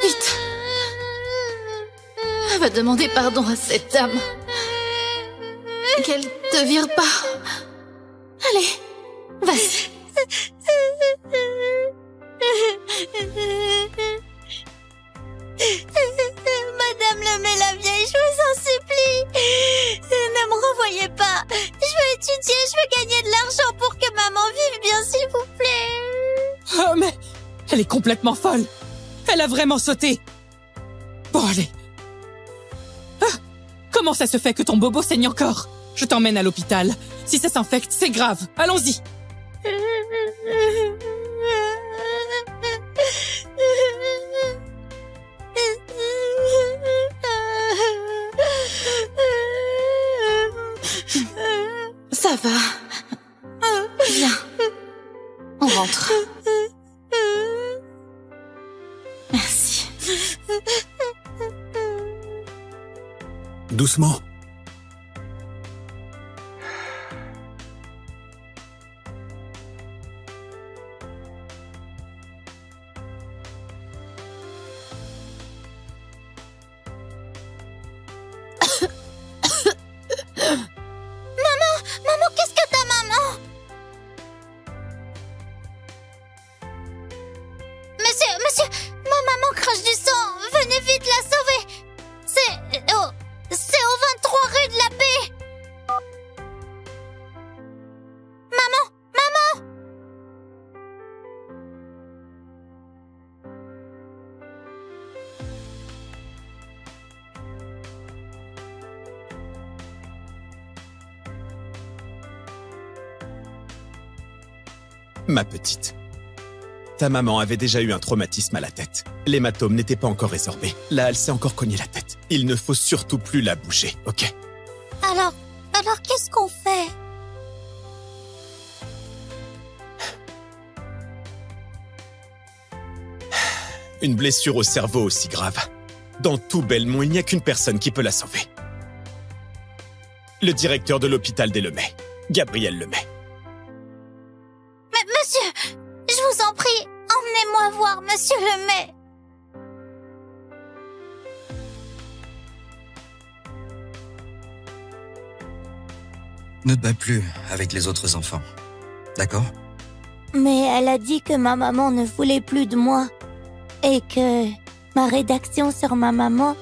Vite. Elle va demander pardon à cette dame. Qu'elle te vire pas. Allez, vas-y.
Madame Lemay la vieille, je vous en supplie. Ne me renvoyez pas. Je veux étudier, je veux gagner de l'argent pour que maman vive bien, s'il vous plaît.
Oh, mais elle est complètement folle. Elle a vraiment sauté. Bon, allez. Ah, comment ça se fait que ton bobo saigne encore? Je t'emmène à l'hôpital. Si ça s'infecte, c'est grave. Allons-y.
Ça va. Viens. On rentre. Merci.
Doucement.
Maman, qu'est-ce que t'as, maman? Monsieur, ma maman crache du sang. Venez vite la sauver. C'est au 23 rue de la Paix. Maman!
Ma petite, ta maman avait déjà eu un traumatisme à la tête. L'hématome n'était pas encore résorbé. Là, elle s'est encore cogné la tête. Il ne faut surtout plus la bouger, ok?
Alors qu'est-ce qu'on fait?
Une blessure au cerveau aussi grave. Dans tout Belmont, il n'y a qu'une personne qui peut la sauver. Le directeur de l'hôpital des Lemay, Gabriel Lemay.
Mais monsieur, je vous en prie, emmenez-moi voir monsieur Lemay.
Ne te bats plus avec les autres enfants. D'accord?
Mais elle a dit que ma maman ne voulait plus de moi. Et que ma rédaction sur ma maman,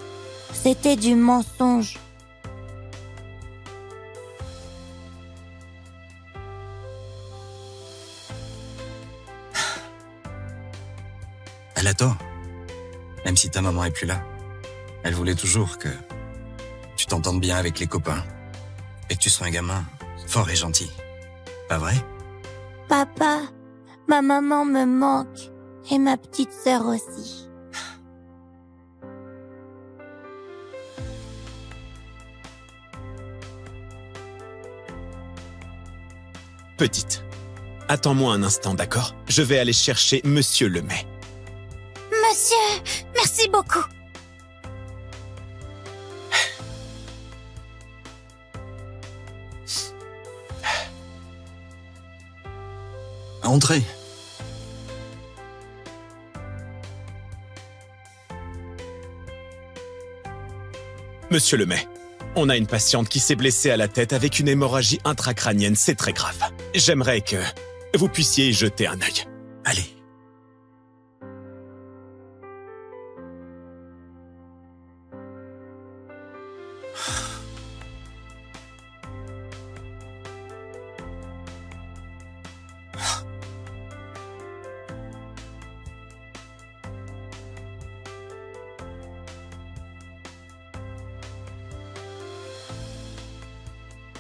c'était du mensonge.
Elle a tort. Même si ta maman est plus là. Elle voulait toujours que tu t'entendes bien avec les copains. Et que tu sois un gamin fort et gentil. Pas vrai?
Papa, ma maman me manque. Et ma petite sœur aussi.
Petite, attends-moi un instant, d'accord? Je vais aller chercher Monsieur Lemay.
Monsieur, merci beaucoup.
Entrez.
Monsieur Lemay, on a une patiente qui s'est blessée à la tête avec une hémorragie intracrânienne, c'est très grave. J'aimerais que vous puissiez y jeter un œil.
Allez.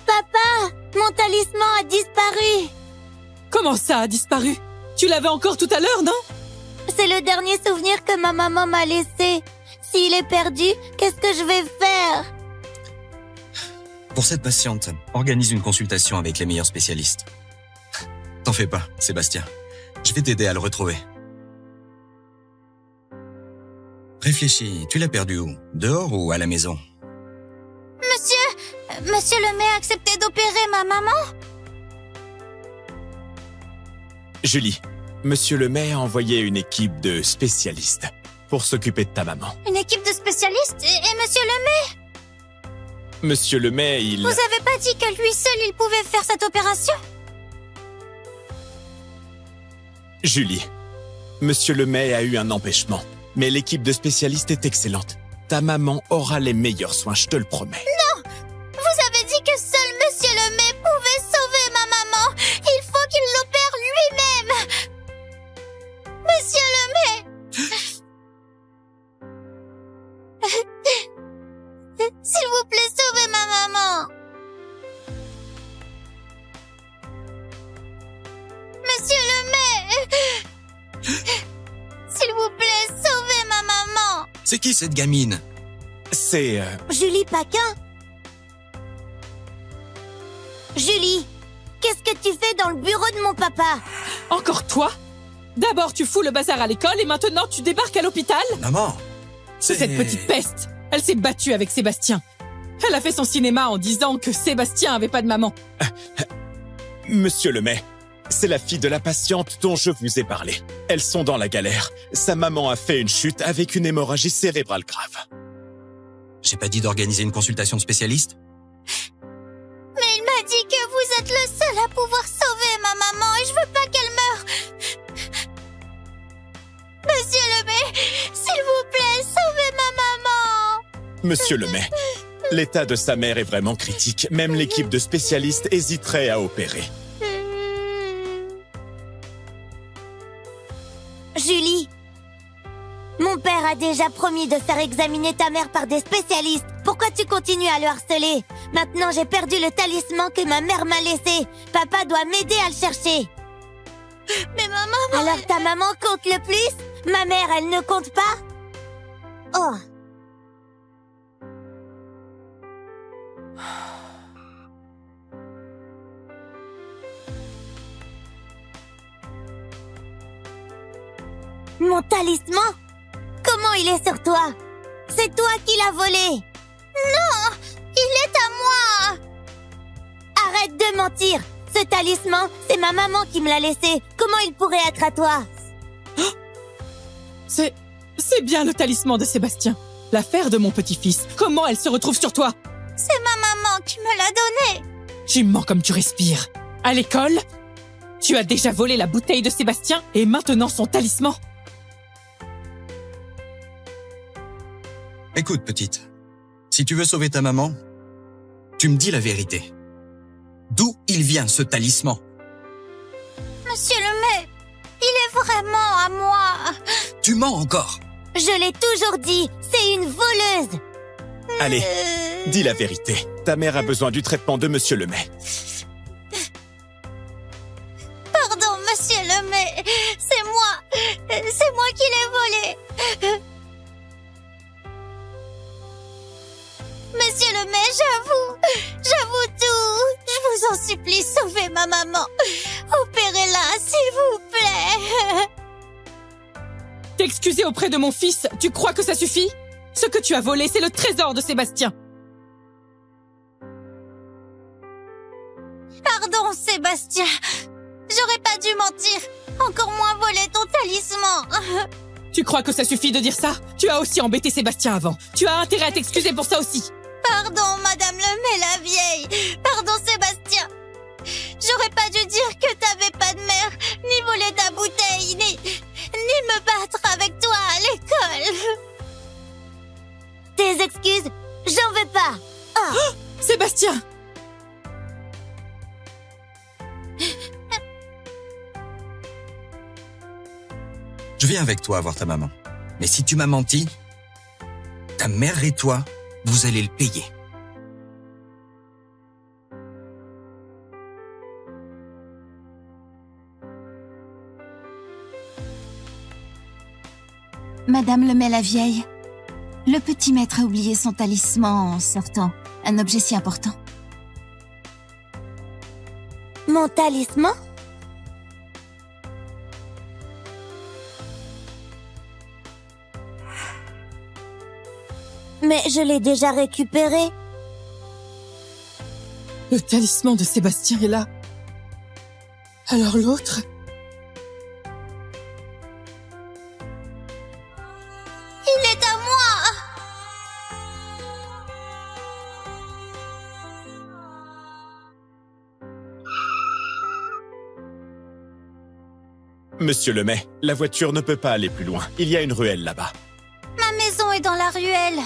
Papa, mon talisman a disparu.
Comment ça a disparu? Tu l'avais encore tout à l'heure, non?
C'est le dernier souvenir que ma maman m'a laissé. S'il est perdu, qu'est-ce que je vais faire?
Pour cette patiente, organise une consultation avec les meilleurs spécialistes. T'en fais pas, Sébastien. Je vais t'aider à le retrouver. Réfléchis, tu l'as perdu où? Dehors ou à la maison?
Monsieur Lemay a accepté d'opérer ma maman?
Julie, Monsieur Lemay a envoyé une équipe de spécialistes pour s'occuper de ta maman.
Une équipe de spécialistes? Et Monsieur Lemay?
Monsieur Lemay, il...
Vous avez pas dit que lui seul il pouvait faire cette opération?
Julie, Monsieur Lemay a eu un empêchement, mais l'équipe de spécialistes est excellente. Ta maman aura les meilleurs soins, je te le promets.
Non! Vous avez dit que seul Monsieur Lemay pouvait sauver ma maman. Il faut qu'il l'opère lui-même. Monsieur Lemay! S'il vous plaît, sauvez ma maman. Monsieur Lemay! S'il vous plaît, sauvez ma maman.
C'est qui cette gamine?
C'est...
Julie Paquin? Julie, qu'est-ce que tu fais dans le bureau de mon papa?
Encore toi? D'abord tu fous le bazar à l'école et maintenant tu débarques à l'hôpital?
Maman,
C'est cette petite peste. Elle s'est battue avec Sébastien. Elle a fait son cinéma en disant que Sébastien avait pas de maman.
Monsieur Lemay, c'est la fille de la patiente dont je vous ai parlé. Elles sont dans la galère. Sa maman a fait une chute avec une hémorragie cérébrale grave.
J'ai pas dit d'organiser une consultation de spécialiste?
Mais il m'a dit que vous êtes le seul à pouvoir sauver ma maman et je veux pas qu'elle meure. Monsieur Lemay, s'il vous plaît, sauvez ma maman.
Monsieur Lemay, l'état de sa mère est vraiment critique. Même l'équipe de spécialistes hésiterait à opérer.
Julie, mon père a déjà promis de faire examiner ta mère par des spécialistes. Pourquoi tu continues à le harceler? Maintenant, j'ai perdu le talisman que ma mère m'a laissé. Papa doit m'aider à le chercher. Mais maman... Alors ta maman compte le plus? Ma mère, elle ne compte pas? Oh. Mon talisman? Comment il est sur toi? C'est toi qui l'as volé. Non, il est à moi. Arrête de mentir. Ce talisman, c'est ma maman qui me l'a laissé. Comment il pourrait être à toi?
C'est bien le talisman de Sébastien. L'affaire de mon petit-fils. Comment elle se retrouve sur toi?
C'est ma maman qui me l'a donné.
Tu mens comme tu respires. À l'école, tu as déjà volé la bouteille de Sébastien et maintenant son talisman.
Écoute, petite. Si tu veux sauver ta maman, tu me dis la vérité. D'où il vient, ce talisman?
Monsieur Lemay, il est vraiment à moi.
Tu mens encore.
Je l'ai toujours dit, c'est une voleuse.
Allez, dis la vérité. Ta mère a besoin du traitement de Monsieur Lemay.
Pardon, Monsieur Lemay, c'est moi qui l'ai volé. Monsieur Lemay, j'avoue tout. Je vous en supplie, sauvez ma maman. Opérez-la, s'il vous plaît.
T'excuser auprès de mon fils, tu crois que ça suffit? Ce que tu as volé, c'est le trésor de Sébastien.
Pardon, Sébastien. J'aurais pas dû mentir. Encore moins voler ton talisman.
Tu crois que ça suffit de dire ça? Tu as aussi embêté Sébastien avant. Tu as intérêt à t'excuser pour ça aussi.
Pardon, Madame Lemay la vieille. Pardon, Sébastien. J'aurais pas dû dire que t'avais pas de mère, ni voler ta bouteille, ni me battre avec toi à l'école. Tes excuses, j'en veux pas.
Oh, Sébastien!
Je viens avec toi voir ta maman. Mais si tu m'as menti, ta mère et toi, vous allez le payer.
Madame Lemay la vieille, le petit maître a oublié son talisman en sortant. Un objet si important.
Mon talisman? Mais je l'ai déjà récupéré.
Le talisman de Sébastien est là. Alors l'autre?
Il est à moi!
Monsieur Lemay, la voiture ne peut pas aller plus loin. Il y a une ruelle là-bas.
Ma maison est dans la ruelle.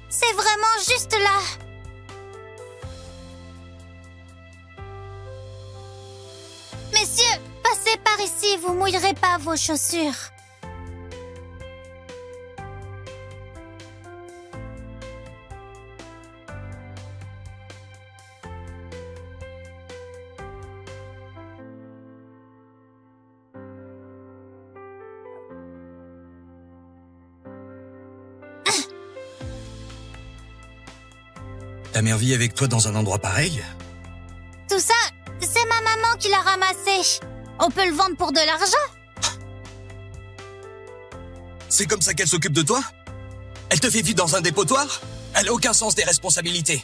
C'est vraiment juste là. Messieurs, passez par ici, vous mouillerez pas vos chaussures.
Ta mère vit avec toi dans un endroit pareil?
Tout ça, c'est ma maman qui l'a ramassé. On peut le vendre pour de l'argent.
C'est comme ça qu'elle s'occupe de toi? Elle te fait vivre dans un dépotoir? Elle a aucun sens des responsabilités.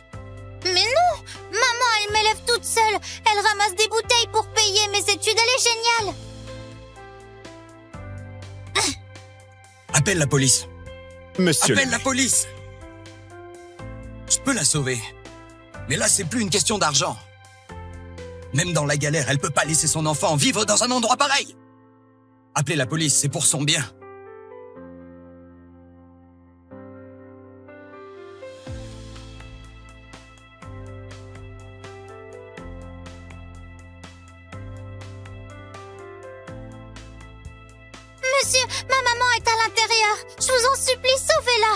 Mais non! Maman, elle m'élève toute seule. Elle ramasse des bouteilles pour payer mes études. Elle est géniale.
Appelle la police.
Monsieur
Appelle
Lemay.
la police! Je peux la sauver. Mais là, c'est plus une question d'argent. Même dans la galère, elle peut pas laisser son enfant vivre dans un endroit pareil. Appelez la police, c'est pour son bien.
Monsieur, ma maman est à l'intérieur. Je vous en supplie, sauvez-la.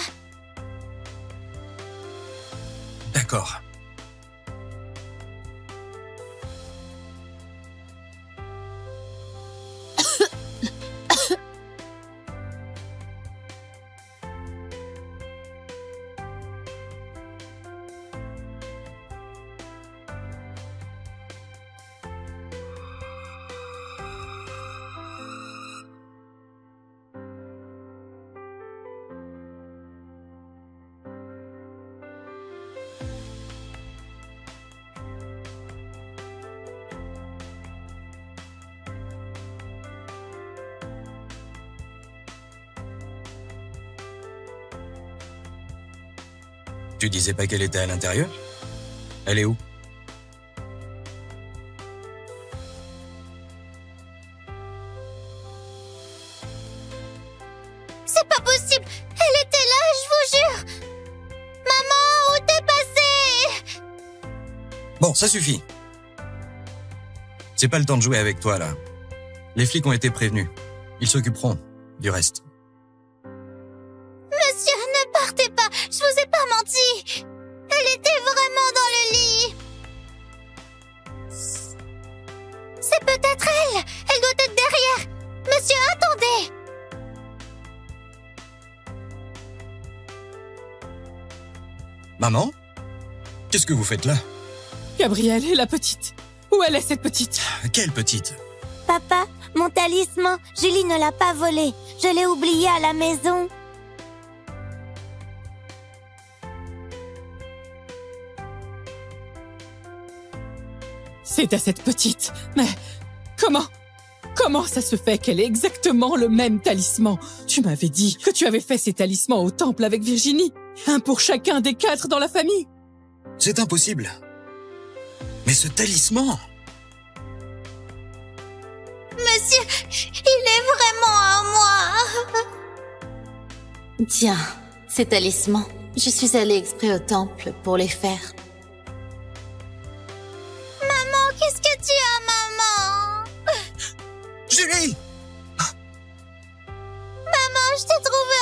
D'accord. Tu disais pas qu'elle était à l'intérieur? Elle est où?
C'est pas possible. Elle était là, je vous jure. Maman, où t'es passée?
Bon, ça suffit. C'est pas le temps de jouer avec toi, là. Les flics ont été prévenus. Ils s'occuperont du reste.
Monsieur, ne partez pas. Je vous ai pas menti. Elle était vraiment dans le lit. C'est peut-être elle. Elle doit être derrière. Monsieur, attendez.
Maman? Qu'est-ce que vous faites là?
Gabrielle et la petite. Où elle est cette petite?
Quelle petite?
Papa, Mon talisman, Julie ne l'a pas volé. Je l'ai oublié à la maison.
C'est à cette petite. Mais comment ça se fait qu'elle ait exactement le même talisman? Tu m'avais dit que tu avais fait ces talismans au temple avec Virginie. Un pour chacun des 4 dans la famille.
C'est impossible. Mais ce talisman...
Monsieur, il est vraiment à moi. Tiens, ces talismans, je suis allée exprès au temple pour les faire.
Maman, qu'est-ce que tu as, maman?
Julie!
Maman, je t'ai trouvé